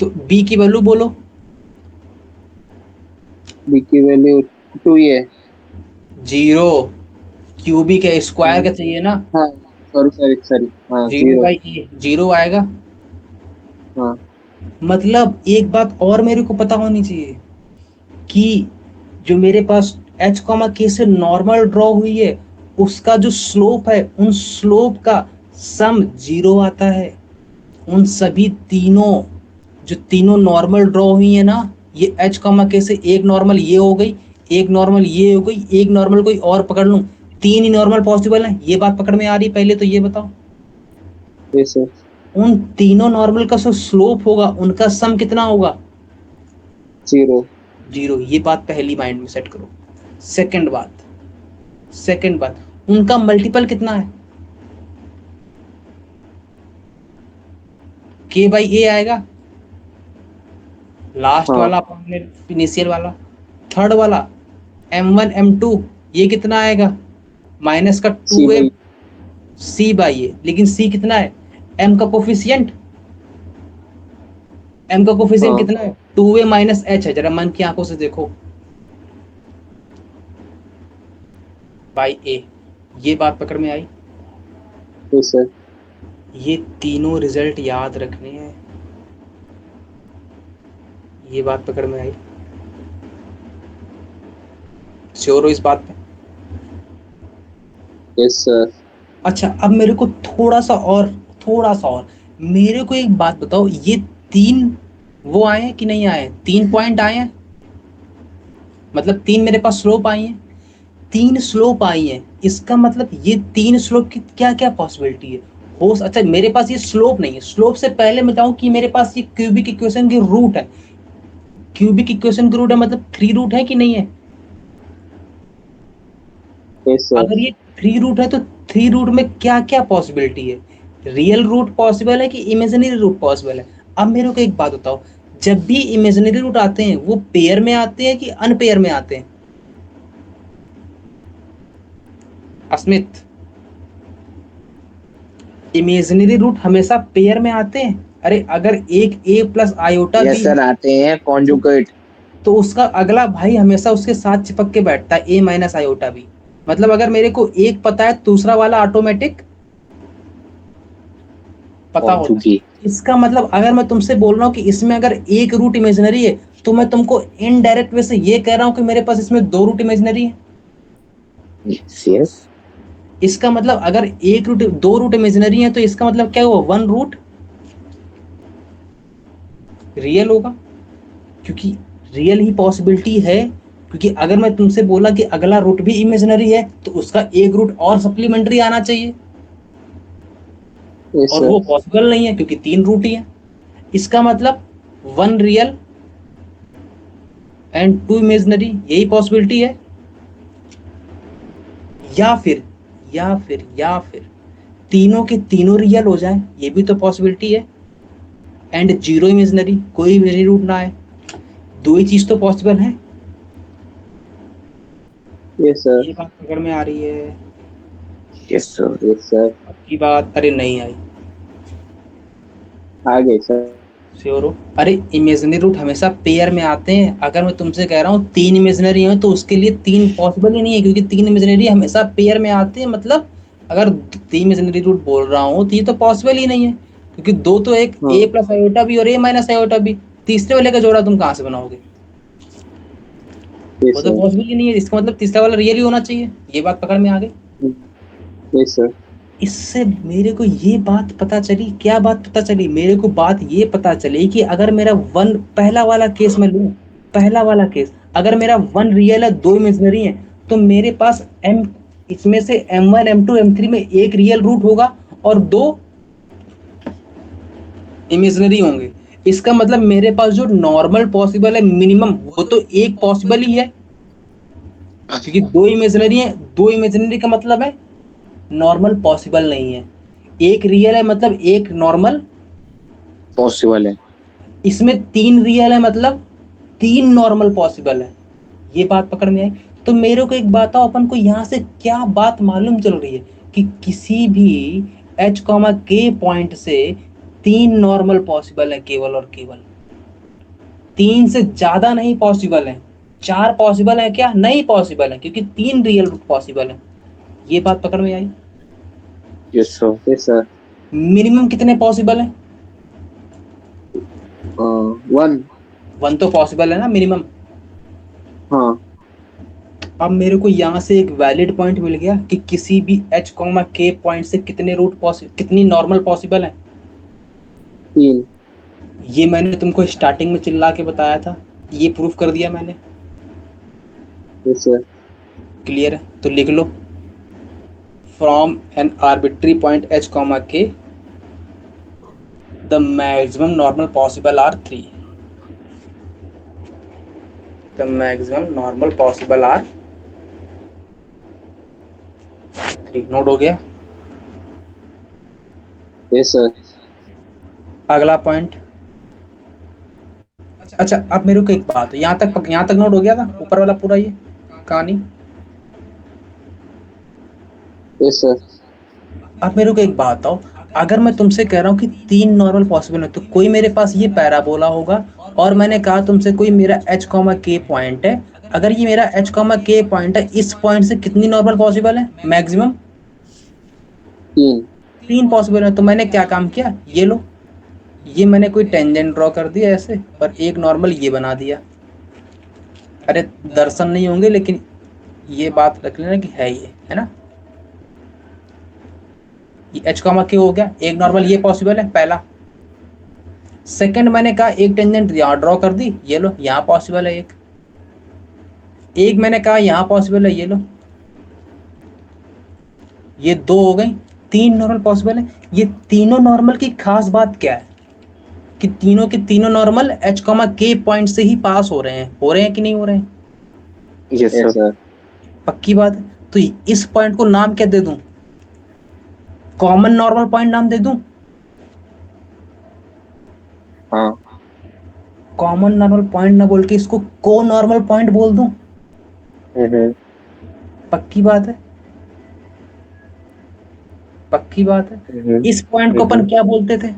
तो बी की वैल्यू बोलो। b की वैल्यू 2 ही है। 0। क्यूबिक है, स्क्वायर हाँ। का चाहिए ना। हाँ। Sorry sorry sorry. हाँ, 0 जीरो। बाई ए 0 आएगा। हाँ। मतलब एक बात और मेरे को पता होनी चाहिए कि जो मेरे पास एच कॉमा के से नॉर्मल ड्रॉ हुई है उसका जो स्लोप है, उन स्लोप का सम 0 आता है। उन सभी तीनों, जो तीनों नॉर्मल ड्रॉ हुई है ना, ये एच कॉमा के से एक नॉर्मल ये हो गई, एक नॉर्मल ये हो गई, एक नॉर्मल कोई और पकड़ लूं, तीन ही नॉर्मल पॉसिबल हैं, ये बात पकड़ में आ रही? पहले तो ये बताओ, यस सर। उन तीनों नॉर्मल का जो स्लोप होगा उनका सम कितना होगा? 0। जीरो। ये बात पहली माइंड में सेट करो। सेकंड बात, उनका मल्टीपल कितना है? k बाई ए आएगा, लास्ट हाँ वाला इनिशियल वाला। थर्ड वाला m1 m2, ये कितना आएगा? माइनस का सी 2a बाई c बाई ए। लेकिन c कितना है? m का कोफिशिएंट, हाँ कितना है? 2a माइनस h है। जरा मन की आंखों से देखो, बाई ए। ये बात पकड़ में आई? Yes sir. ये तीनों रिजल्ट याद रखने हैं। ये बात पकड़ में आई? श्योर हो इस बात पे? Yes sir. अच्छा, अब मेरे को थोड़ा सा और मेरे को एक बात बताओ, ये तीन वो आए हैं कि नहीं आए? 3 पॉइंट आए हैं, मतलब तीन मेरे पास स्लोप आई हैं। तीन स्लोप आई हैं, इसका मतलब ये तीन स्लोप की क्या क्या पॉसिबिलिटी है? हो अच्छा, मेरे पास ये स्लोप नहीं है, स्लोप से पहले मैं बताऊं कि मेरे पास ये क्यूबिक इक्वेशन की रूट है। क्यूबिक इक्वेशन की रूट है मतलब 3 रूट है कि नहीं है? Yes sir. अगर ये 3 रूट है तो 3 रूट में क्या क्या पॉसिबिलिटी है? रियल रूट पॉसिबल है कि इमेजिनरी रूट पॉसिबल है? अब मेरे को एक बात बताओ, जब भी इमेजिनरी रूट आते हैं वो पेयर में आते हैं कि अनपेयर में आते हैं? अस्मित, इमेजिनरी रूट हमेशा पेयर में आते हैं। अरे अगर एक a प्लस आयोटा यस भी सर, आते हैं कॉन्जुगेट। तो उसका अगला भाई हमेशा उसके साथ चिपक के बैठता है, a माइनस आयोटा भी। मतलब अगर मेरे को एक पता है, दूसरा वाला ऑटोमेटिक पता होता है। कॉन्जुगेट। इसका मतलब अगर मैं तुमसे बोल रहा हूँ कि इसमें अगर एक रूट इमेजिनरी है, तो मैं तुमको इनडायरेक्ट वे से ये कह रहा हूँ कि मेरे पास इसमें 2 रूट इमेजिनरी है। Yes yes. इसका मतलब अगर एक रूट 2 रूट इमेजिनरी है तो इसका मतलब क्या हुआ? 1 रूट रियल होगा, क्योंकि रियल ही पॉसिबिलिटी है। क्योंकि अगर मैं तुमसे बोला कि अगला रूट भी इमेजिनरी है तो उसका एक रूट और सप्लीमेंट्री आना चाहिए, यस और सर। वो पॉसिबल नहीं है क्योंकि 3 रूट ही है। इसका मतलब 1 रियल एंड 2 इमेजिनरी, यही पॉसिबिलिटी है। या फिर या फिर तीनों के तीनों रियल हो जाए, ये भी तो पॉसिबिलिटी है। एंड 0 इमेजिनरी, कोई इमेजिनरी रूट ना आए, दो ही चीज तो पॉसिबल है। Yes sir. ये बात पकड़ में आ रही है? Yes sir. Yes sir. आपकी बात अरे नहीं आई? आ गए सर। श्योर हो? अरे इमेजिनरी रूट हमेशा पेयर में आते हैं। अगर मैं तुमसे कह रहा हूँ 3 इमेजिनरी है तो उसके लिए 3 पॉसिबल ही नहीं है, क्योंकि 3 इमेजिनरी हमेशा पेयर में आते हैं। मतलब अगर 3 इमेजिनरी रूट बोल रहा हूँ तो ये तो पॉसिबल ही नहीं है, क्योंकि दो तो एक हाँ। ए प्लस आयोटा भी और ए माइनस आयोटा भी। तीसरे वाले का जोड़ा तुम कहाँ से बनाओगे? वो यस तो सर। पॉसिबल ही नहीं है। इसका मतलब तीसरा वाला रियल ही होना चाहिए। ये बात पकड़ में आ गई? Yes sir. इससे मेरे को ये बात पता चली, क्या बात पता चली? मेरे को बात ये पता चली कि अगर मेरा वन, पहला वाला केस मैं लूं, पहला वाला केस, अगर मेरा 1 रियल है 2 इमेजिनरी है, तो मेरे पास एम, इसमें से m1 m2 m3 में एक रियल रूट होगा और 2 इमेजिनरी होंगे। इसका मतलब मेरे पास जो नॉर्मल पॉसिबल है मिनिमम, वो तो एक पॉसिबल ही है, क्योंकि 2 इमेजिनरी है। 2 इमेजिनरी का मतलब है नॉर्मल पॉसिबल नहीं है। एक रियल है मतलब एक नॉर्मल पॉसिबल है। इसमें 3 रियल है मतलब 3 नॉर्मल पॉसिबल है। ये बात पकड़ में आई? तो मेरे को एक बात आओ, अपन को यहाँ से क्या बात मालूम चल रही है कि किसी भी h k पॉइंट से 3 नॉर्मल पॉसिबल है, केवल और केवल 3 से ज्यादा नहीं पॉसिबल है। 4 पॉसिबल है क्या? नहीं पॉसिबल है, क्योंकि 3 रियल पॉसिबल है। ये बात पकड़ में आई? Yes sir. Yes sir. Minimum कितने पॉसिबल है? 1। 1 तो पॉसिबल है ना मिनिमम। हाँ। अब मेरे को यहाँ से एक वैलिड पॉइंट मिल गया कि किसी भी h k पॉइंट से कितने रूट पॉसिबल, कितनी नॉर्मल पॉसिबल है। 3। ये मैंने तुमको स्टार्टिंग में चिल्ला के बताया था, ये प्रूफ कर दिया मैंने। Yes sir. क्लियर है? तो लिख लो, from an arbitrary point h comma k, the maximum normal possible are 3. The maximum normal possible are 3. Note हो गया? यस सर। अगला पॉइंट। अच्छा, अब मेरे को एक बात, यहाँ तक नोट हो गया था ऊपर वाला पूरा ये कहानी? Yes sir. अब मेरे को एक बात बताओ, अगर मैं तुमसे कह रहा हूँ कि 3 नॉर्मल पॉसिबल है, तो कोई मेरे पास ये पैराबोला होगा, और मैंने कहा तुमसे कोई मेरा h, k पॉइंट है, अगर ये मेरा h, k पॉइंट है, इस पॉइंट से कितनी नॉर्मल पॉसिबल है? मैक्सिमम 3 पॉसिबल है। तो मैंने क्या काम किया, ये लो, ये मैंने कोई टेंजेंट ड्रॉ कर दिया ऐसे, और एक नॉर्मल ये बना दिया। अरे दर्शन नहीं होंगे, लेकिन ये बात रख लेना कि है ये, है ना? ये h, k हो गया, एक नॉर्मल ये पॉसिबल है पहला। सेकंड मैंने कहा एक टेंजेंट यहाँ ड्रॉ कर दी, ये लो यहाँ पॉसिबल है एक मैंने कहा यहाँ पॉसिबल है, ये लो, ये 2 हो गई, 3 नॉर्मल पॉसिबल है। ये तीनों नॉर्मल की खास बात क्या है कि तीनों के तीनों नॉर्मल h, k पॉइंट से ही पास हो रहे हैं कि नहीं हो रहे हैं? Yes yes sir. सर। पक्की बात है। तो इस पॉइंट को नाम क्या दे दूं? कॉमन नॉर्मल पॉइंट नाम दे दूं? हाँ। कॉमन नॉर्मल पॉइंट ना बोल के इसको को नॉर्मल पॉइंट बोल दूं? पक्की बात है? पक्की बात है। इस पॉइंट को अपन क्या बोलते थे?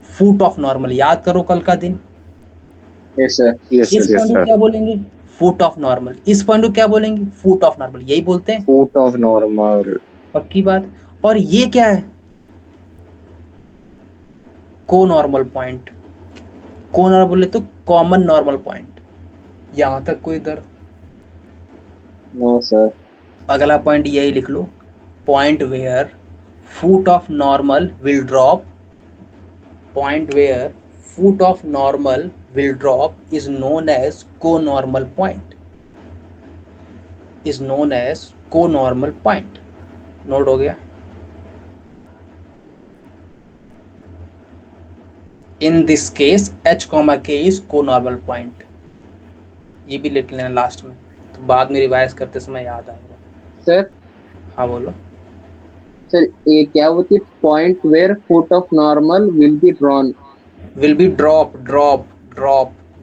Foot of normal. याद करो कल का दिन। Yes sir. यस इस सर। यस पॉइंट को सर। क्या बोलेंगे? Foot of normal. इस पॉइंट को क्या बोलेंगे? Foot of normal. यही बोलते हैं। Foot of normal. पक्की बात। और ये क्या है? को नॉर्मल पॉइंट। को नॉर्मल बोले तो कॉमन नॉर्मल पॉइंट। यहां तक कोई दर्द? No sir. अगला पॉइंट यही लिख लो, point where foot of normal will drop, point where foot of normal will drop is known as co-normal point, is known as co-normal point. नोट हो गया? In this case h, k is co-normal point. ये भी लिख लेना last में, तो बाद में रिवाइज करते समय याद आएगा। सर। हाँ बोलो। सर ये क्या होती है? Point where foot of normal will be drawn. Will be drop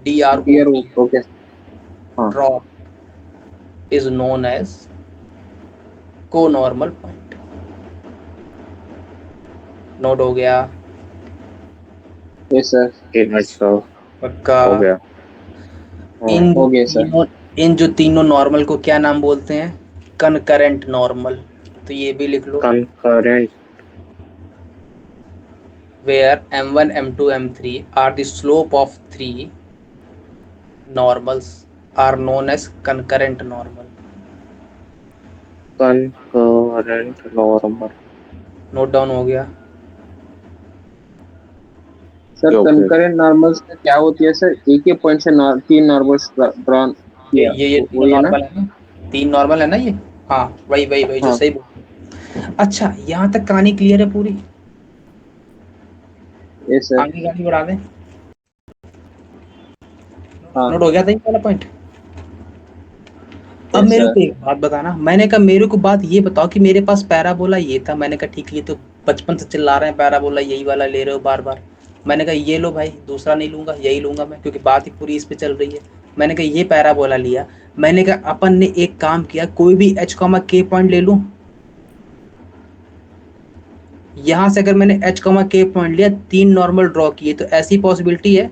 DROP, okay. हाँ। drop is known as co-normal point. नोट हो गया? यस सर। पक्का? हो गया। इन हो गया सर। तीनों इन जो तीनों नॉर्मल को क्या नाम बोलते हैं? Concurrent normal. तो ये भी लिख लो, concurrent. where m1, m2, m3 are the slope of 3 normals are known as concurrent normal. Concurrent normal. Note down हो गया? Sir okay. कंकरेंट नॉर्मल्स क्या होती है सर? एक ही पॉइंट से 3 नॉर्मल्स ड्रॉन किया, ये तीनों वही है ना? नॉर्मल है ना? 3 नॉर्मल है ना ये? हाँ वही जो हाँ। सही बोल। अच्छा, यहाँ तक कहानी क्लियर है पूरी? Yes sir. आगे गाड़ी बढ़ा दें? हाँ। नोट हो गया था ये वाला पॉइंट? अब यस मेरे सर। को एक बात बताना, मैंने कहा मेरे को बात ये बताओ कि मेरे पास पैराबोला ये था, मैंने कहा ठीक है, ये तो बचपन से चिल्ला रहे हैं पैराबोला यही वाला ले रहे हो बार बार। मैंने कहा ये लो भाई, दूसरा नहीं लूंगा, यही लूंगा मैं, क्योंकि बात ही पूरी इस पे चल रही है। मैंने कहा ये पैराबोला लिया। मैंने कहा अपन ने एक काम किया, कोई भी h, k पॉइंट ले लूं। यहां से अगर मैंने h, k पॉइंट लिया, 3 नॉर्मल ड्रॉ किए, तो ऐसी पॉसिबिलिटी है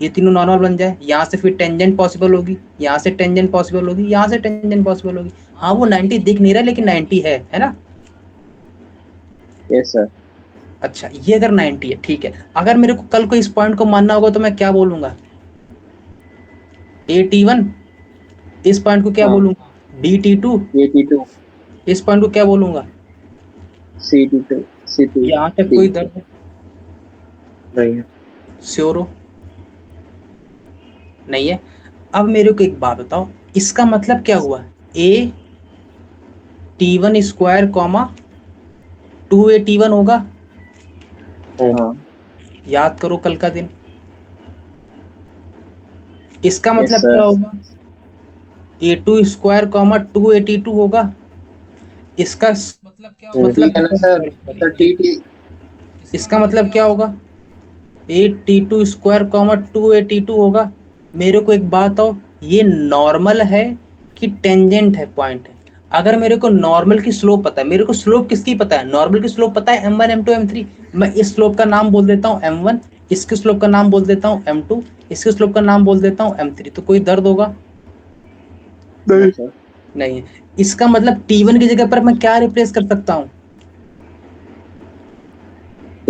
ये तीनों नॉर्मल बन जाए। यहाँ से फिर टेंजेंट पॉसिबल होगी, यहाँ से टेंजेंट पॉसिबल होगी, यहाँ से टेंजेंट पॉसिबल होगी। हाँ वो 90 दिख नहीं रहा, लेकिन 90 है ना? Yes sir. अच्छा, ये अगर 90 है, ठीक है। अगर मेरे को कल को इस पॉइंट को मानना होगा तो मैं क्या बोलूंगा? AT1। इस पॉइंट को क्या हाँ। बोलूंगा? DT2। 82। इस पॉइंट को क्या बोलूंगा? C2। C2। यहाँ तक कोई दर्द है? नहीं है। श्योर हो? नहीं है? अब मेरे को एक बात बताओ, इसका मतलब क्या हुआ? A T1 square comma 2a T1 होगा। हाँ याद करो कल का दिन। इसका यस मतलब क्या सर। होगा, A2 square comma 2a T2 होगा। इसका मतलब क्या होगा, ठीक है ना सर। Sir T T. इसका मतलब क्या होगा, 8T2 square comma 2a T2 होगा। मेरे को एक बात हो, ये नॉर्मल है कि टेंजेंट है, पॉइंट है। अगर मेरे को नॉर्मल की स्लोप पता है, मेरे को स्लोप किसकी पता है, नॉर्मल की स्लोप पता है m1 m2 m3, मैं इस स्लोप का नाम बोल देता हूँ m1, इसके स्लोप का नाम बोल देता हूँ m2, इसके स्लोप का नाम बोल देता हूँ m3, तो कोई दर्द होगा नो सर। नहीं। इसका मतलब T1 की जगह पर मैं क्या रिप्लेस कर सकता हूँ,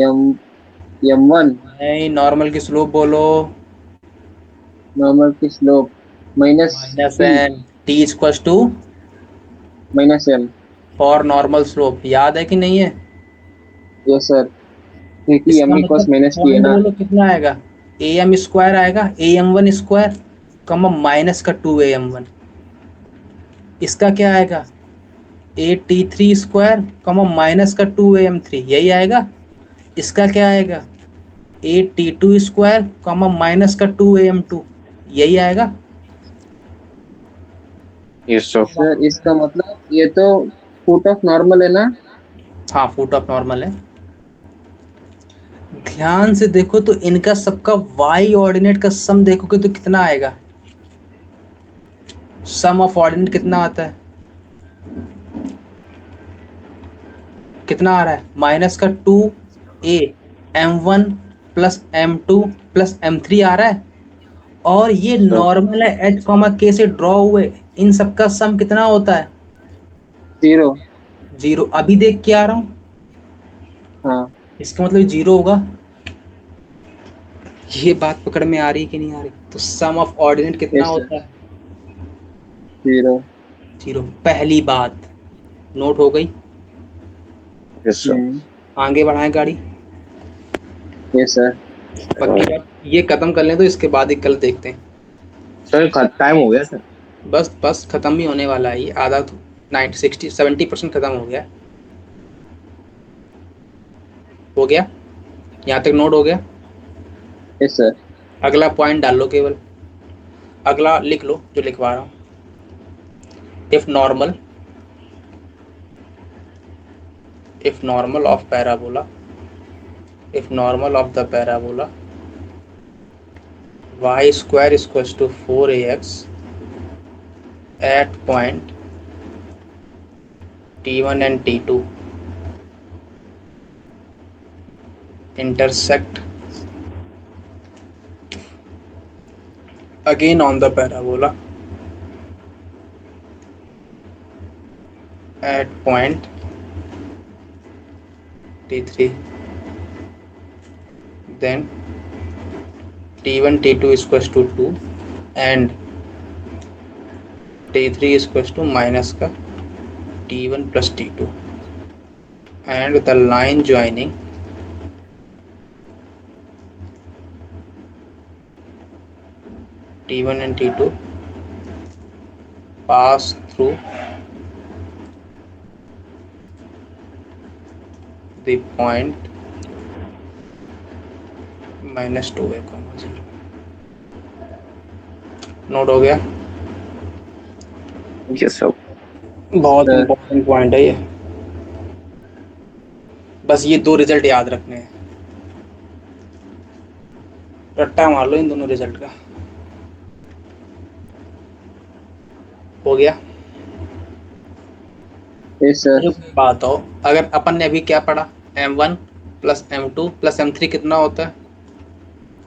एम M1 नहीं, नॉर्मल की स्लोप बोलो। नॉर्मल की slope minus minus t n, t equals to minus m. For normal slope, याद है कि नहीं है। यस सर, क्योंकि इसका एम इक्वल्स मतलब माइनस टी है पॉइंट ना। बोलो कितना आएगा, ए एम स्क्वायर आएगा, AM1 स्क्वायर कमा माइनस का 2AM1। इसका क्या आएगा, A T3 square comma minus का 2AM3, यही आएगा। इसका क्या आएगा, A T2 square comma minus का 2AM2, यही आएगा। Yes sir. सर इसका मतलब ये तो फुट ऑफ नॉर्मल है ना। हाँ, फुट ऑफ नॉर्मल है। ध्यान से देखो तो इनका सबका वाई ऑर्डिनेट का सम देखोगे तो कितना आएगा, सम ऑफ ऑर्डिनेट कितना आता है, कितना आ रहा है, माइनस का 2a M1 plus M2 plus M3 आ रहा है। और ये तो नॉर्मल है, H कॉमा K से ड्रॉ हुए, इन सबका सम कितना होता है, जीरो। जीरो। अभी देख के आ रहा हूँ, हाँ इसका मतलब जीरो होगा। ये बात पकड़ में आ रही कि नहीं आ रही, तो सम ऑफ ऑर्डिनेट कितना यस सर। होता है, जीरो। जीरो। पहली बात नोट हो गई। Yes sir. आगे बढ़ाएं गाड़ी, यस सर। पक्की बात। ये खत्म कर लें तो इसके बाद ही कल देखते हैं। सर टाइम हो गया सर। बस बस खत्म ही होने वाला है ये, आधा तो 90 60 70% खत्म हो गया। हो गया, यहाँ तक नोट हो गया। यस सर। अगला पॉइंट डाल लो केवल, अगला लिख लो जो लिखवा रहा हूँ। If normal, if normal of parabola, if normal of the parabola y square is equals to 4ax at point T1 and T2 intersect again on the parabola at point T3, then T1 T2 is equals to 2 and T3 is equals to minus का T1 plus T2, and the line joining T1 and T2 pass through the point -2a, 0। Note हो गया। यस sir. बहुत sir important point है ये, बस ये दो रिजल्ट याद रखने हैं, रट्टा मार लो इन दोनों रिजल्ट का। हो गया। यस सर। मुझे कोई बात हो, अगर अपन ने अभी क्या पढ़ा, M1 plus M2 plus M3 कितना होता है,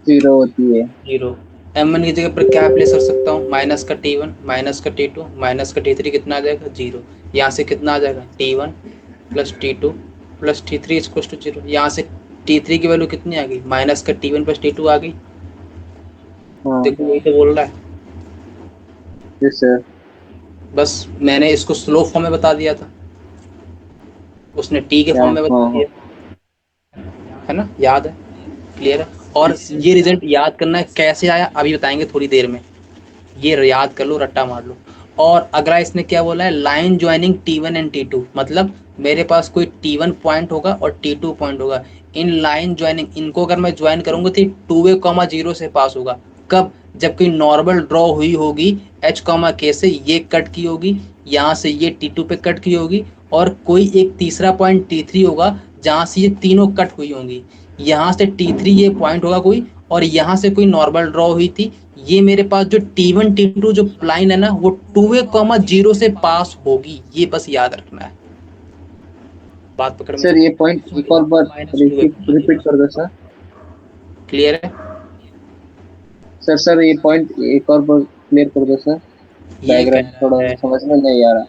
जीरो होती है। जीरो। M1 की जगह पर क्या प्लेस कर सकता हूँ, माइनस का T1 माइनस का T2 माइनस का T3, कितना आ जाएगा, जीरो। यहाँ से कितना आ जाएगा, T1 plus T2 plus T3 equal to zero. यहाँ से T3 की वैल्यू कितनी आ गई, माइनस का T1 प्लस T2 आ गई। हाँ देखो वही तो बोल रहा है। Yes sir. बस मैंने इसको स्लो फॉर्म में बता दिया था, उसने टी के क्या फॉर्म में हाँ बता हाँ। दिया, है ना, याद है, क्लियर है। और ये रिजल्ट याद करना है कैसे आया, अभी बताएंगे थोड़ी देर में। ये याद कर लो, रट्टा मार लो। और अगला इसने क्या बोला है, line joining T1 and T2, मतलब मेरे पास कोई T1 पॉइंट होगा और T2 पॉइंट होगा, इन लाइन ज्वाइनिंग, इनको अगर मैं ज्वाइन करूंगा तो 2a, 0 से पास होगा। कब? जब कोई नॉर्मल ड्रॉ हुई होगी H, K से, ये कट की होगी, यहाँ से ये T2 पे कट की होगी, और कोई एक तीसरा पॉइंट T3 होगा जहाँ से ये तीनों कट हुई होंगी। यहाँ से T3 ये पॉइंट होगा कोई, और यहाँ से कोई नॉर्मल ड्रॉ हुई थी। ये मेरे पास जो T1 T2 जो लाइन है ना, वो 2a, 0 से पास होगी, ये बस याद रखना है। बात पकड़ में सर ये पॉइंट एक और बार माइनस टू ए रिपीट कॉमा रिपीट जीरो कर दो सर। क्लियर है? सर ये पॉइंट एक और बार क्लियर कर दो सर। ये कह डायग्राम थोड़ा रहा है, समझ में नहीं आ रहा।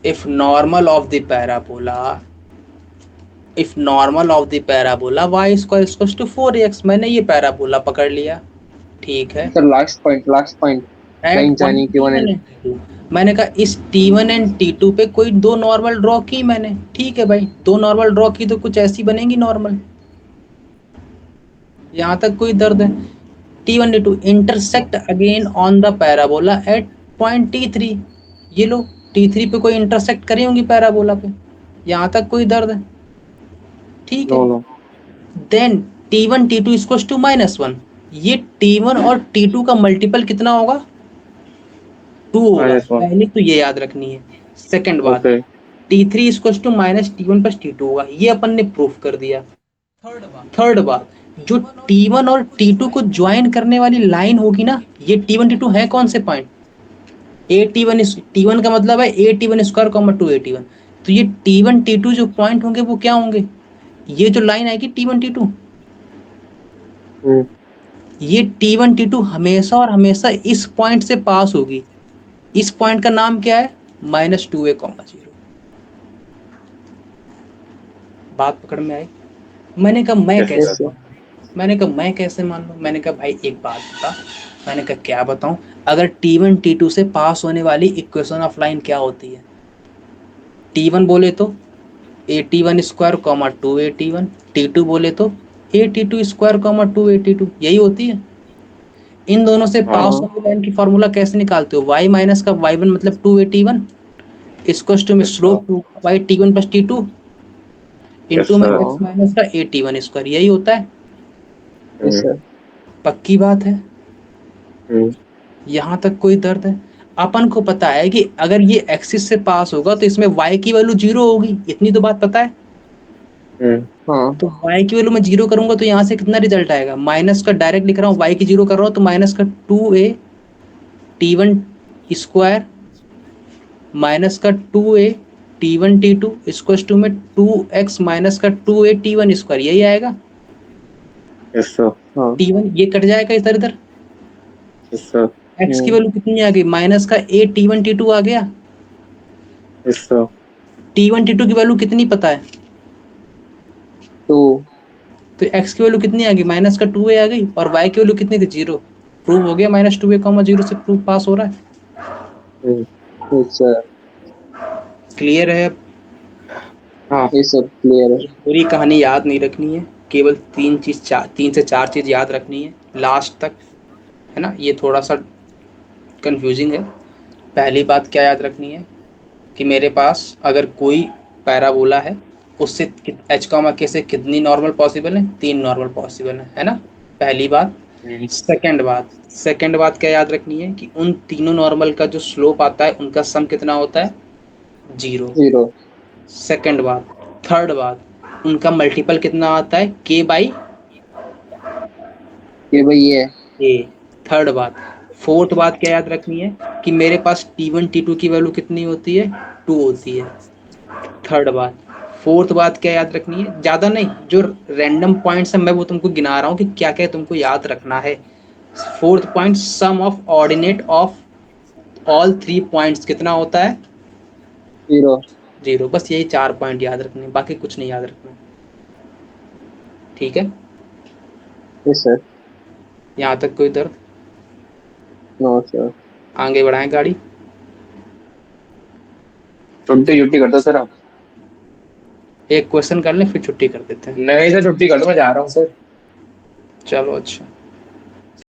If normal of the parabola, if normal of the parabola y square equals to 4x, मैंने ये पैराबोला पकड़ लिया, ठीक है। Sir last point at line point जाने के वन T1 एंड T2, मैंने कहा इस T1 एंड T2 पे कोई दो नॉर्मल ड्रॉ की मैंने, ठीक है भाई, दो नॉर्मल ड्रॉ की तो कुछ ऐसी बनेंगी नॉर्मल। यहाँ तक कोई दर्द है? T1 T2 intersect again on the parabola at point T3, ये लो T3 पे कोई इंटरसेक्ट करी होंगी पैराबोला पे, यहाँ तक कोई दर्द है? ठीक है। No no then T1 T2 equals to -1, ये T1 और T2 का मल्टीपल कितना होगा? 2 होगा, -1 पहले तो ये याद रखनी है। सेकंड बात, okay T3 equals to -T1 plus T2 होगा, ये अपन ने प्रूफ कर दिया। थर्ड बात, जो T1 और T2 को ज्वाइन करने वाली लाइन होगी ना, ये T1 T2 है कौन से पॉइंट? T1 का मतलब है A T1 square comma 2 A T1, तो ये T1 T2 जो पॉइंट होंगे वो क्या होंगे? ये जो लाइन आएगी T1 T2, ये T1 T2 हमेशा और हमेशा इस पॉइंट से पास होगी। इस पॉइंट का नाम क्या है? -2a, 0। बात पकड़ में आई? मैंने कहा मैं यस कैसे सर मैंने कहा मैं कैसे मान लूं? मैंने कहा भाई एक बात बता। मैंने कहा क्या बताऊं? अगर T1 T2 से पास होने वाली इक्वेशन ऑफ लाइन क्या होती है? T1 बोले तो A T1 square comma 2 A T1, T2 बोले तो A T2 square comma 2 A T2, यही होती है। इन दोनों से हाँ पास होने लाइन की फॉर्मूला कैसे निकालते हो? y माइनस का y1 मतलब 2 A T1 इक्वल्स टू में yes sir slope to y T1 plus T2 yes into में सर x माइनस का A T1 स्क्वायर, यही होता है। Yes sir. पक्की बात है? यहाँ तक कोई दर्द है? अपन को पता है कि अगर ये एक्सिस से पास होगा तो इसमें y की वैल्यू 0 होगी, इतनी तो बात पता है। हाँ तो y की वैल्यू मैं 0 करूंगा तो यहाँ से कितना रिजल्ट आएगा? माइनस का, डायरेक्ट लिख रहा हूँ, y की 0 कर रहा हूँ तो माइनस का 2A T1 स्क्वायर माइनस का 2A T1 T2 equals to में 2x माइनस का 2A T1 स्क्वायर, यही आएगा। यस सर हाँ T1 ये कट जाएगा इधर इधर, यस सर x की वैल्यू कितनी आ गई? माइनस का A T1 T2 आ गया। यस सर T1 T2 की वैल्यू कितनी पता है? तो x की वैल्यू कितनी आ गई? माइनस का 2A आ गई, और y की वैल्यू कितनी थी? 0। प्रूव हो गया, -2A, 0 से प्रूफ पास हो रहा है। Yes sir. क्लियर है? हाँ ये सब क्लियर है। ये पूरी कहानी याद नहीं रखनी है, केवल 3 से 4 चीज याद रखनी है लास्ट तक, है ना। ये थोड़ा सा कंफ्यूजिंग है। पहली बात क्या याद रखनी है कि मेरे पास अगर कोई पैराबोला है, उससे H, K से कितनी नॉर्मल पॉसिबल है? 3 नॉर्मल पॉसिबल है ना, पहली बात। सेकंड बात क्या याद रखनी है कि उन तीनों नॉर्मल का जो स्लोप आता है उनका सम कितना होता है? 0। 0। सेकंड बात। थर्ड बात, उनका मल्टीपल कितना आता है? K/A। ये भाई ये थर्ड बात। फोर्थ बात क्या याद रखनी है कि मेरे पास T1 T2 की वैल्यू कितनी होती है? 2 होती है। थर्ड बात। फोर्थ बात क्या याद रखनी है? ज़्यादा नहीं, जो रैंडम पॉइंट्स है मैं वो तुमको गिना रहा हूँ कि क्या क्या तुमको याद रखना है। Fourth point, sum of ordinate of all 3 points कितना होता है? 0। 0। बस यही 4 पॉइंट याद रखने, बाकी कुछ नहीं याद रखना, ठीक है। Yes sir. यहाँ तक कोई दर्द? No sir. आगे बढ़ाएं गाड़ी। छुट्टी छुट्टी कर दो सर आप। एक क्वेश्चन कर लें फिर छुट्टी कर देते हैं। नहीं सर छुट्टी कर दो मैं जा रहा हूँ सर। चलो अच्छा।